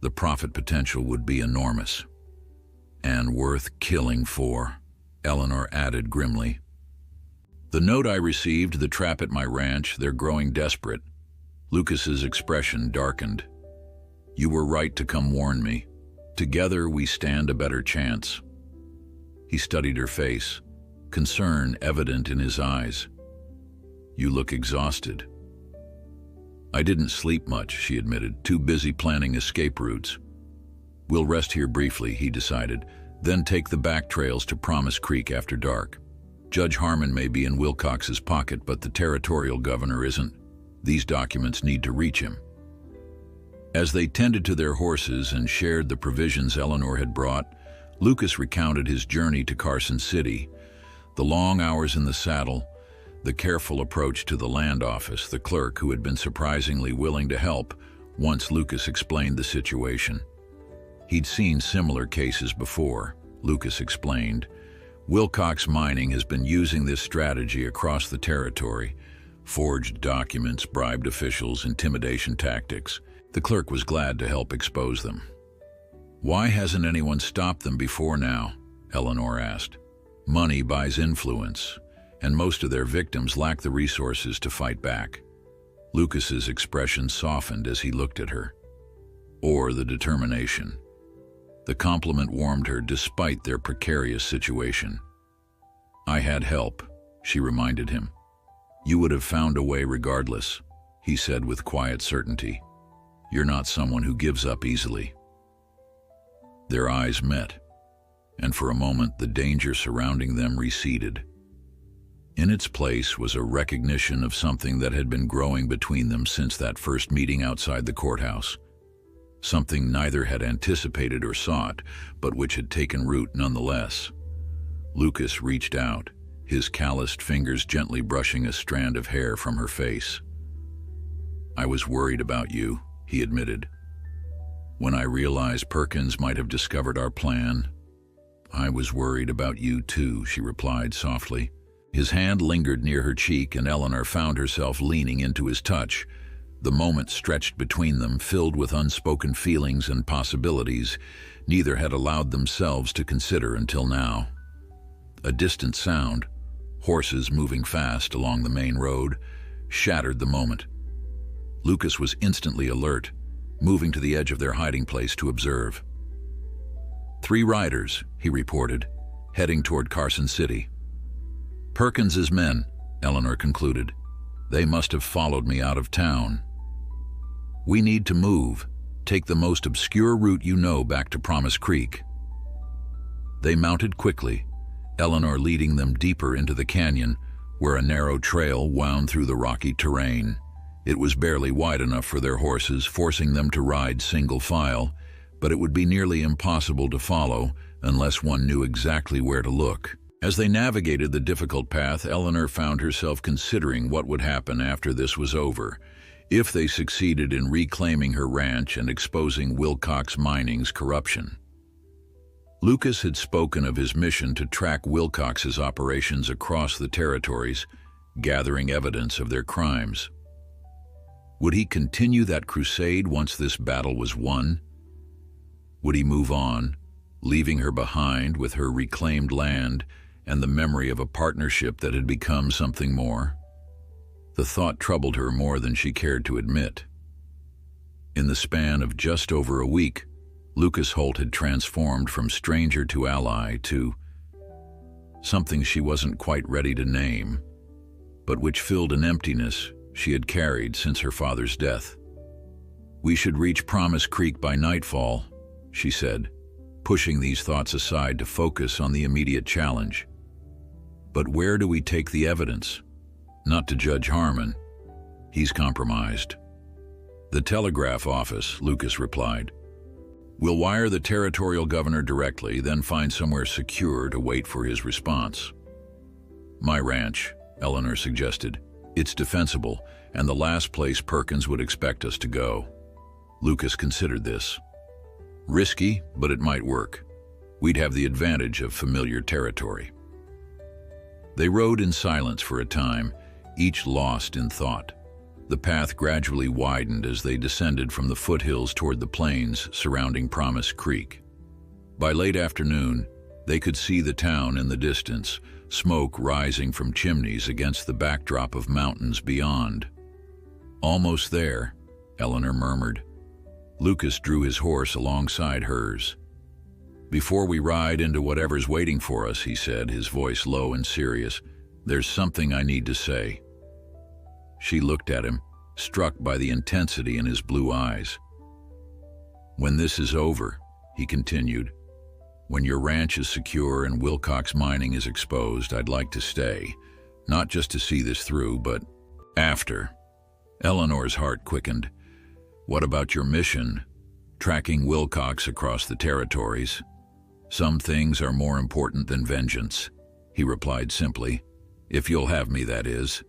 The profit potential would be enormous. And worth killing for, Eleanor added grimly. The note I received, the trap at my ranch, they're growing desperate. Lucas's expression darkened. You were right to come warn me. Together we stand a better chance. He studied her face, concern evident in his eyes. You look exhausted. I didn't sleep much, she admitted, too busy planning escape routes. We'll rest here briefly, he decided, then take the back trails to Promise Creek after dark. Judge Harmon may be in Wilcox's pocket, but the territorial governor isn't. These documents need to reach him. As they tended to their horses and shared the provisions Eleanor had brought, Lucas recounted his journey to Carson City, the long hours in the saddle, the careful approach to the land office, the clerk who had been surprisingly willing to help once Lucas explained the situation. He'd seen similar cases before, Lucas explained. Wilcox Mining has been using this strategy across the territory. Forged documents, bribed officials, intimidation tactics. The clerk was glad to help expose them. Why hasn't anyone stopped them before now? Eleanor asked. Money buys influence, and most of their victims lack the resources to fight back. Lucas's expression softened as he looked at her. Or the determination. The compliment warmed her despite their precarious situation. I had help, she reminded him. You would have found a way regardless, he said with quiet certainty. You're not someone who gives up easily. Their eyes met, and for a moment the danger surrounding them receded. In its place was a recognition of something that had been growing between them since that first meeting outside the courthouse. Something neither had anticipated or sought, but which had taken root nonetheless. Lucas reached out, his calloused fingers gently brushing a strand of hair from her face. I was worried about you, he admitted. When I realized Perkins might have discovered our plan, I was worried about you too, she replied softly. His hand lingered near her cheek, and Eleanor found herself leaning into his touch. The moment stretched between them, filled with unspoken feelings and possibilities neither had allowed themselves to consider until now. A distant sound, horses moving fast along the main road, shattered the moment. Lucas was instantly alert, moving to the edge of their hiding place to observe. 3 riders, he reported, heading toward Carson City. Perkins's men, Eleanor concluded. They must have followed me out of town. We need to move. Take the most obscure route you know back to Promise Creek. They mounted quickly, Eleanor leading them deeper into the canyon, where a narrow trail wound through the rocky terrain. It was barely wide enough for their horses, forcing them to ride single file, but it would be nearly impossible to follow unless one knew exactly where to look. As they navigated the difficult path, Eleanor found herself considering what would happen after this was over, if they succeeded in reclaiming her ranch and exposing Wilcox Mining's corruption. Lucas had spoken of his mission to track Wilcox's operations across the territories, gathering evidence of their crimes. Would he continue that crusade once this battle was won? Would he move on, leaving her behind with her reclaimed land and the memory of a partnership that had become something more? The thought troubled her more than she cared to admit. In the span of just over a week, Lucas Holt had transformed from stranger to ally to something she wasn't quite ready to name, but which filled an emptiness she had carried since her father's death. "We should reach Promise Creek by nightfall," she said, pushing these thoughts aside to focus on the immediate challenge. "But where do we take the evidence? Not to Judge Harmon. He's compromised." "The telegraph office," Lucas replied. "We'll wire the territorial governor directly, then find somewhere secure to wait for his response." "My ranch," Eleanor suggested. "It's defensible, and the last place Perkins would expect us to go." Lucas considered this. Risky, but it might work. We'd have the advantage of familiar territory. They rode in silence for a time, each lost in thought. The path gradually widened as they descended from the foothills toward the plains surrounding Promise Creek. By late afternoon, they could see the town in the distance, smoke rising from chimneys against the backdrop of mountains beyond. "Almost there," Eleanor murmured. Lucas drew his horse alongside hers. "Before we ride into whatever's waiting for us," he said, his voice low and serious, "there's something I need to say." She looked at him, struck by the intensity in his blue eyes. "When this is over," he continued, "when your ranch is secure and Wilcox Mining is exposed, I'd like to stay, not just to see this through, but after." Eleanor's heart quickened. "What about your mission? Tracking Wilcox across the territories?" "Some things are more important than vengeance," he replied simply. "If you'll have me, that is."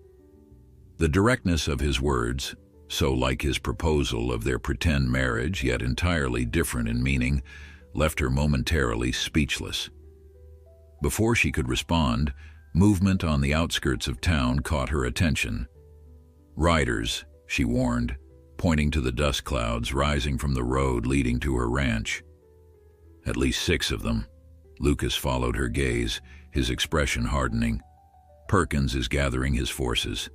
The directness of his words, so like his proposal of their pretend marriage, yet entirely different in meaning, left her momentarily speechless. Before she could respond, movement on the outskirts of town caught her attention. "Riders," she warned, pointing to the dust clouds rising from the road leading to her ranch. "At least 6 of them." Lucas followed her gaze, his expression hardening. "Perkins is gathering his forces.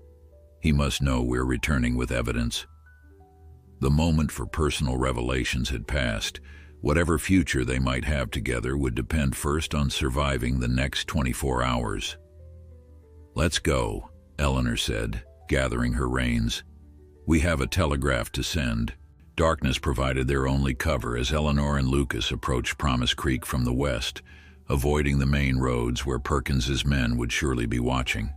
He must know we're returning with evidence." The moment for personal revelations had passed. Whatever future they might have together would depend first on surviving the next 24 hours. "Let's go," Eleanor said, gathering her reins. "We have a telegraph to send." Darkness provided their only cover as Eleanor and Lucas approached Promise Creek from the west, avoiding the main roads where Perkins's men would surely be watching.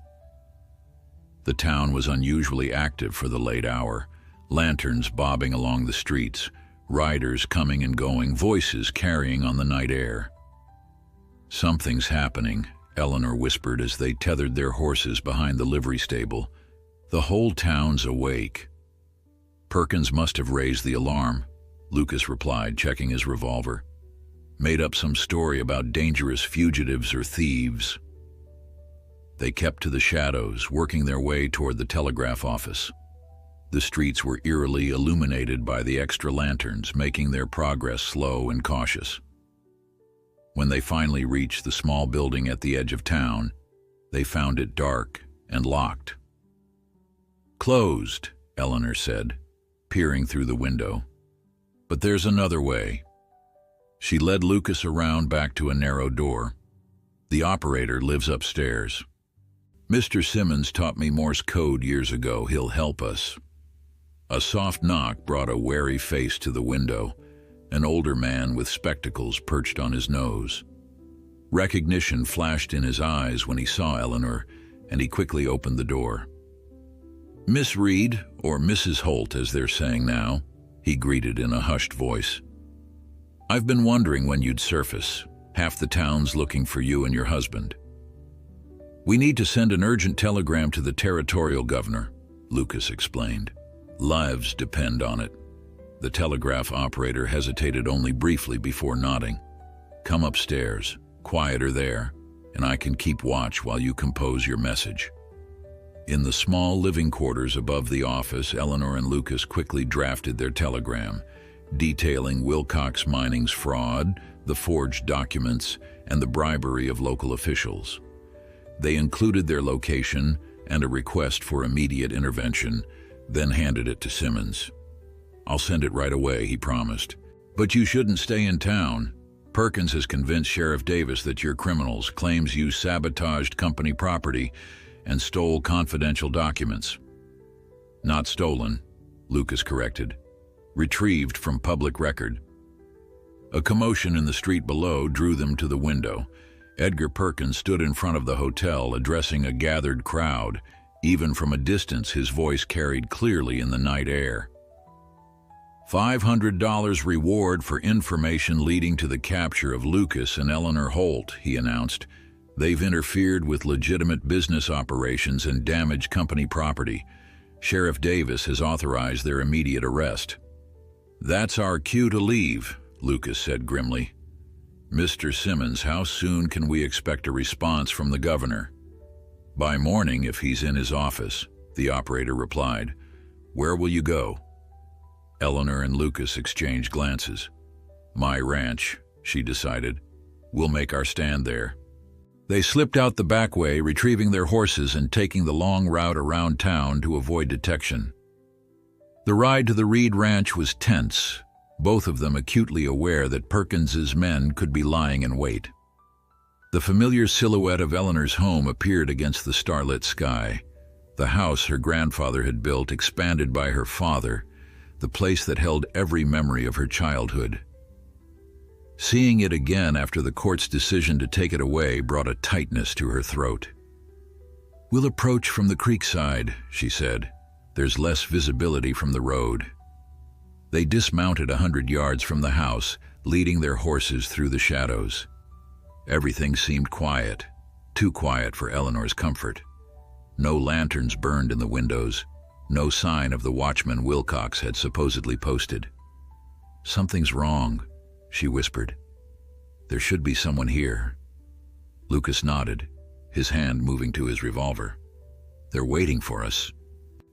The town was unusually active for the late hour, lanterns bobbing along the streets, riders coming and going, voices carrying on the night air. "Something's happening," Eleanor whispered as they tethered their horses behind the livery stable. "The whole town's awake." "Perkins must have raised the alarm," Lucas replied, checking his revolver. "Made up some story about dangerous fugitives or thieves." They kept to the shadows, working their way toward the telegraph office. The streets were eerily illuminated by the extra lanterns, making their progress slow and cautious. When they finally reached the small building at the edge of town, they found it dark and locked. "Closed," Eleanor said, peering through the window. "But there's another way." She led Lucas around back to a narrow door. "The operator lives upstairs. Mr. Simmons taught me Morse code years ago. He'll help us." A soft knock brought a wary face to the window, an older man with spectacles perched on his nose. Recognition flashed in his eyes when he saw Eleanor, and he quickly opened the door. "Miss Reed, or Mrs. Holt as they're saying now," he greeted in a hushed voice. "I've been wondering when you'd surface. Half the town's looking for you and your husband." "We need to send an urgent telegram to the territorial governor," Lucas explained. "Lives depend on it." The telegraph operator hesitated only briefly before nodding. "Come upstairs, quieter there, and I can keep watch while you compose your message." In the small living quarters above the office, Eleanor and Lucas quickly drafted their telegram, detailing Wilcox Mining's fraud, the forged documents, and the bribery of local officials. They included their location and a request for immediate intervention, then handed it to Simmons. "I'll send it right away," he promised. "But you shouldn't stay in town. Perkins has convinced Sheriff Davis that you're criminals, claims you sabotaged company property and stole confidential documents." "Not stolen," Lucas corrected. "Retrieved from public record." A commotion in the street below drew them to the window. Edgar Perkins stood in front of the hotel, addressing a gathered crowd. Even from a distance, his voice carried clearly in the night air. $500 reward for information leading to the capture of Lucas and Eleanor Holt, he announced. "They've interfered with legitimate business operations and damaged company property. Sheriff Davis has authorized their immediate arrest." "That's our cue to leave," Lucas said grimly. "Mr. Simmons, how soon can we expect a response from the governor?" "By morning, if he's in his office," the operator replied. "Where will you go?" Eleanor and Lucas exchanged glances. "My ranch," she decided. "We'll make our stand there." They slipped out the back way, retrieving their horses and taking the long route around town to avoid detection. The ride to the Reed Ranch was tense, both of them acutely aware that Perkins's men could be lying in wait. The familiar silhouette of Eleanor's home appeared against the starlit sky. The house her grandfather had built, expanded by her father, the place that held every memory of her childhood. Seeing it again after the court's decision to take it away brought a tightness to her throat. "We'll approach from the creek side," she said. "There's less visibility from the road." They dismounted 100 yards from the house, leading their horses through the shadows. Everything seemed quiet, too quiet for Eleanor's comfort. No lanterns burned in the windows, no sign of the watchman Wilcox had supposedly posted. "Something's wrong," she whispered. "There should be someone here." Lucas nodded, his hand moving to his revolver. "They're waiting for us."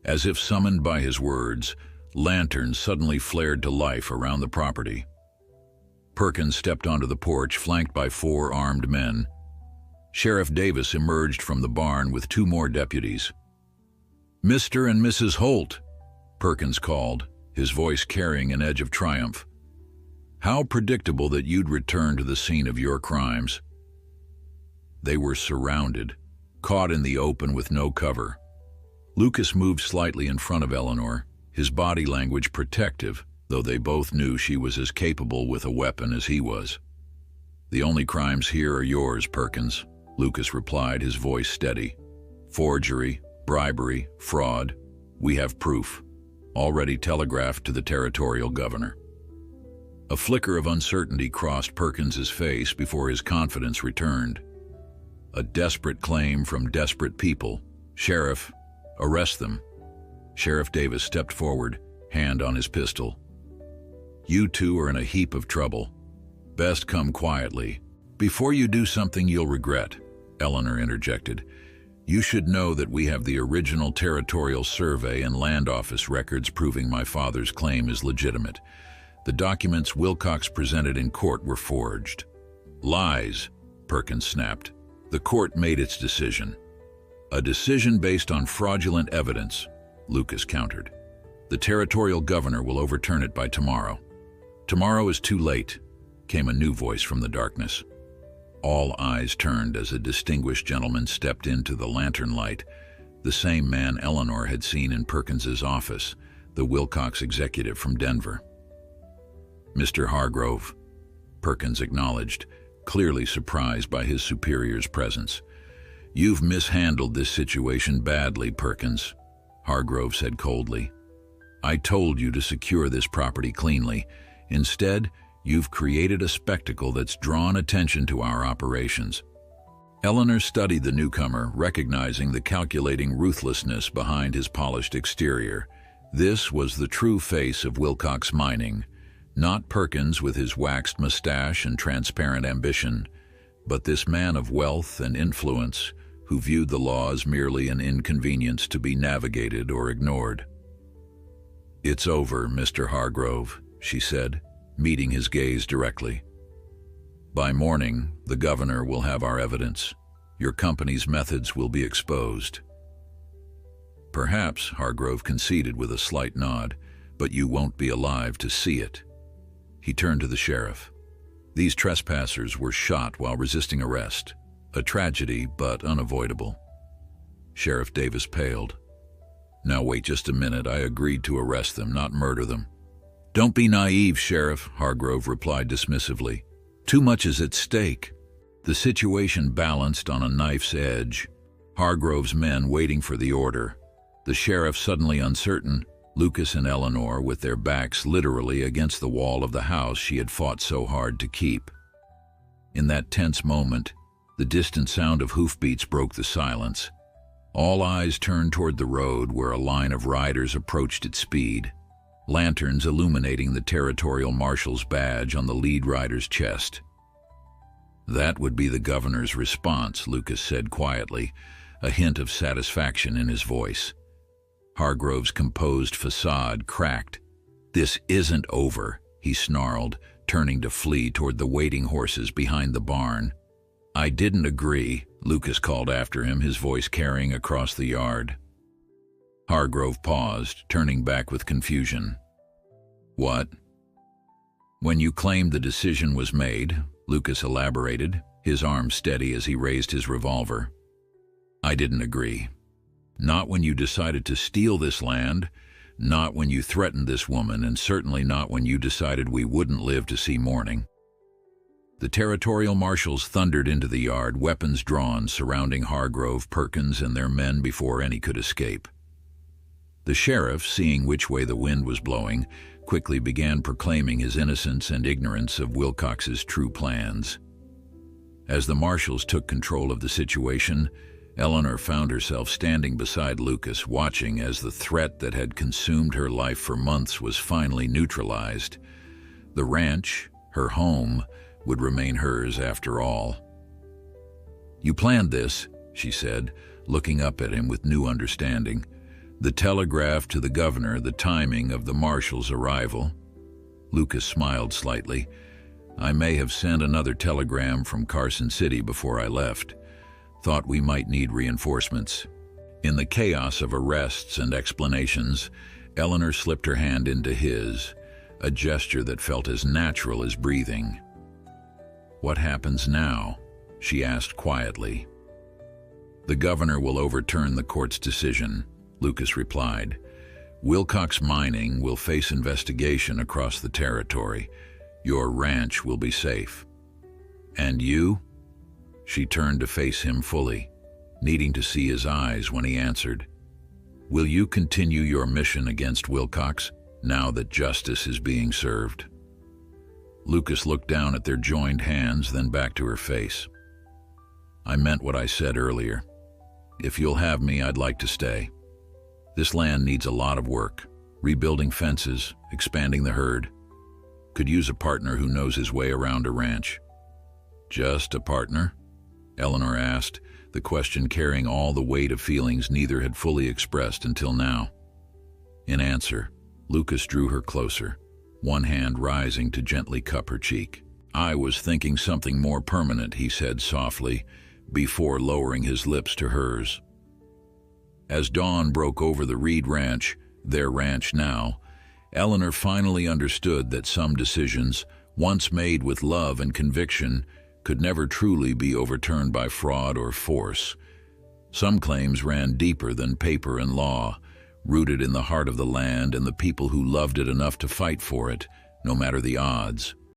As if summoned by his words, lanterns suddenly flared to life around the property. Perkins stepped onto the porch, flanked by 4 armed men. Sheriff Davis emerged from the barn with 2 more deputies. "Mr. and Mrs. Holt," Perkins called, his voice carrying an edge of triumph. "How predictable that you'd return to the scene of your crimes." They were surrounded, caught in the open with no cover. Lucas moved slightly in front of Eleanor, his body language protective, though they both knew she was as capable with a weapon as he was. "The only crimes here are yours, Perkins," Lucas replied, his voice steady. "Forgery, bribery, fraud. We have proof, already telegraphed to the territorial governor." A flicker of uncertainty crossed Perkins's face before his confidence returned. "A desperate claim from desperate people. Sheriff, arrest them." Sheriff Davis stepped forward, hand on his pistol. "You two are in a heap of trouble. Best come quietly. Before you do something you'll regret," Eleanor interjected. "You should know that we have the original territorial survey and land office records proving my father's claim is legitimate. The documents Wilcox presented in court were forged." "Lies," Perkins snapped. "The court made its decision." "A decision based on fraudulent evidence," Lucas countered. "The territorial governor will overturn it by tomorrow." "Tomorrow is too late," came a new voice from the darkness. All eyes turned as a distinguished gentleman stepped into the lantern light, the same man Eleanor had seen in Perkins's office, the Wilcox executive from Denver. "Mr. Hargrove," Perkins acknowledged, clearly surprised by his superior's presence. "You've mishandled this situation badly, Perkins," Hargrove said coldly. "I told you to secure this property cleanly. Instead, you've created a spectacle that's drawn attention to our operations." Eleanor studied the newcomer, recognizing the calculating ruthlessness behind his polished exterior. This was the true face of Wilcox Mining, not Perkins with his waxed mustache and transparent ambition, but this man of wealth and influence who viewed the law as merely an inconvenience to be navigated or ignored. "It's over, Mr. Hargrove," she said, meeting his gaze directly. "By morning, the governor will have our evidence. Your company's methods will be exposed." "Perhaps," Hargrove conceded with a slight nod, "but you won't be alive to see it." He turned to the sheriff. "These trespassers were shot while resisting arrest. A tragedy, but unavoidable." Sheriff Davis paled. "Now wait just a minute. I agreed to arrest them, not murder them." "Don't be naive, Sheriff," Hargrove replied dismissively. "Too much is at stake." The situation balanced on a knife's edge. Hargrove's men waiting for the order. The sheriff suddenly uncertain. Lucas and Eleanor with their backs literally against the wall of the house she had fought so hard to keep. In that tense moment, the distant sound of hoofbeats broke the silence. All eyes turned toward the road where a line of riders approached at speed, lanterns illuminating the territorial marshal's badge on the lead rider's chest. "That would be the governor's response," Lucas said quietly, a hint of satisfaction in his voice. Hargrove's composed facade cracked. "This isn't over," he snarled, turning to flee toward the waiting horses behind the barn. "I didn't agree," Lucas called after him, his voice carrying across the yard. Hargrove paused, turning back with confusion. "What?" "When you claimed the decision was made," Lucas elaborated, his arm steady as he raised his revolver. "I didn't agree. Not when you decided to steal this land, not when you threatened this woman, and certainly not when you decided we wouldn't live to see morning." The territorial marshals thundered into the yard, weapons drawn, surrounding Hargrove, Perkins, and their men before any could escape. The sheriff, seeing which way the wind was blowing, quickly began proclaiming his innocence and ignorance of Wilcox's true plans. As the marshals took control of the situation, Eleanor found herself standing beside Lucas, watching as the threat that had consumed her life for months was finally neutralized. The ranch, her home, would remain hers after all. "You planned this," she said, looking up at him with new understanding. "The telegraph to the governor, the timing of the marshal's arrival." Lucas smiled slightly. "I may have sent another telegram from Carson City before I left. Thought we might need reinforcements." In the chaos of arrests and explanations, Eleanor slipped her hand into his, a gesture that felt as natural as breathing. "What happens now?" she asked quietly. "The governor will overturn the court's decision," Lucas replied. "Wilcox Mining will face investigation across the territory. Your ranch will be safe. And you?" She turned to face him fully, needing to see his eyes when he answered. "Will you continue your mission against Wilcox, now that justice is being served?" Lucas looked down at their joined hands, then back to her face. "I meant what I said earlier. If you'll have me, I'd like to stay. This land needs a lot of work, rebuilding fences, expanding the herd. Could use a partner who knows his way around a ranch." "Just a partner?" Eleanor asked, the question carrying all the weight of feelings neither had fully expressed until now. In answer, Lucas drew her closer, one hand rising to gently cup her cheek. "I was thinking something more permanent," he said softly, before lowering his lips to hers. As dawn broke over the Reed Ranch, their ranch now, Eleanor finally understood that some decisions, once made with love and conviction, could never truly be overturned by fraud or force. Some claims ran deeper than paper and law, rooted in the heart of the land and the people who loved it enough to fight for it, no matter the odds.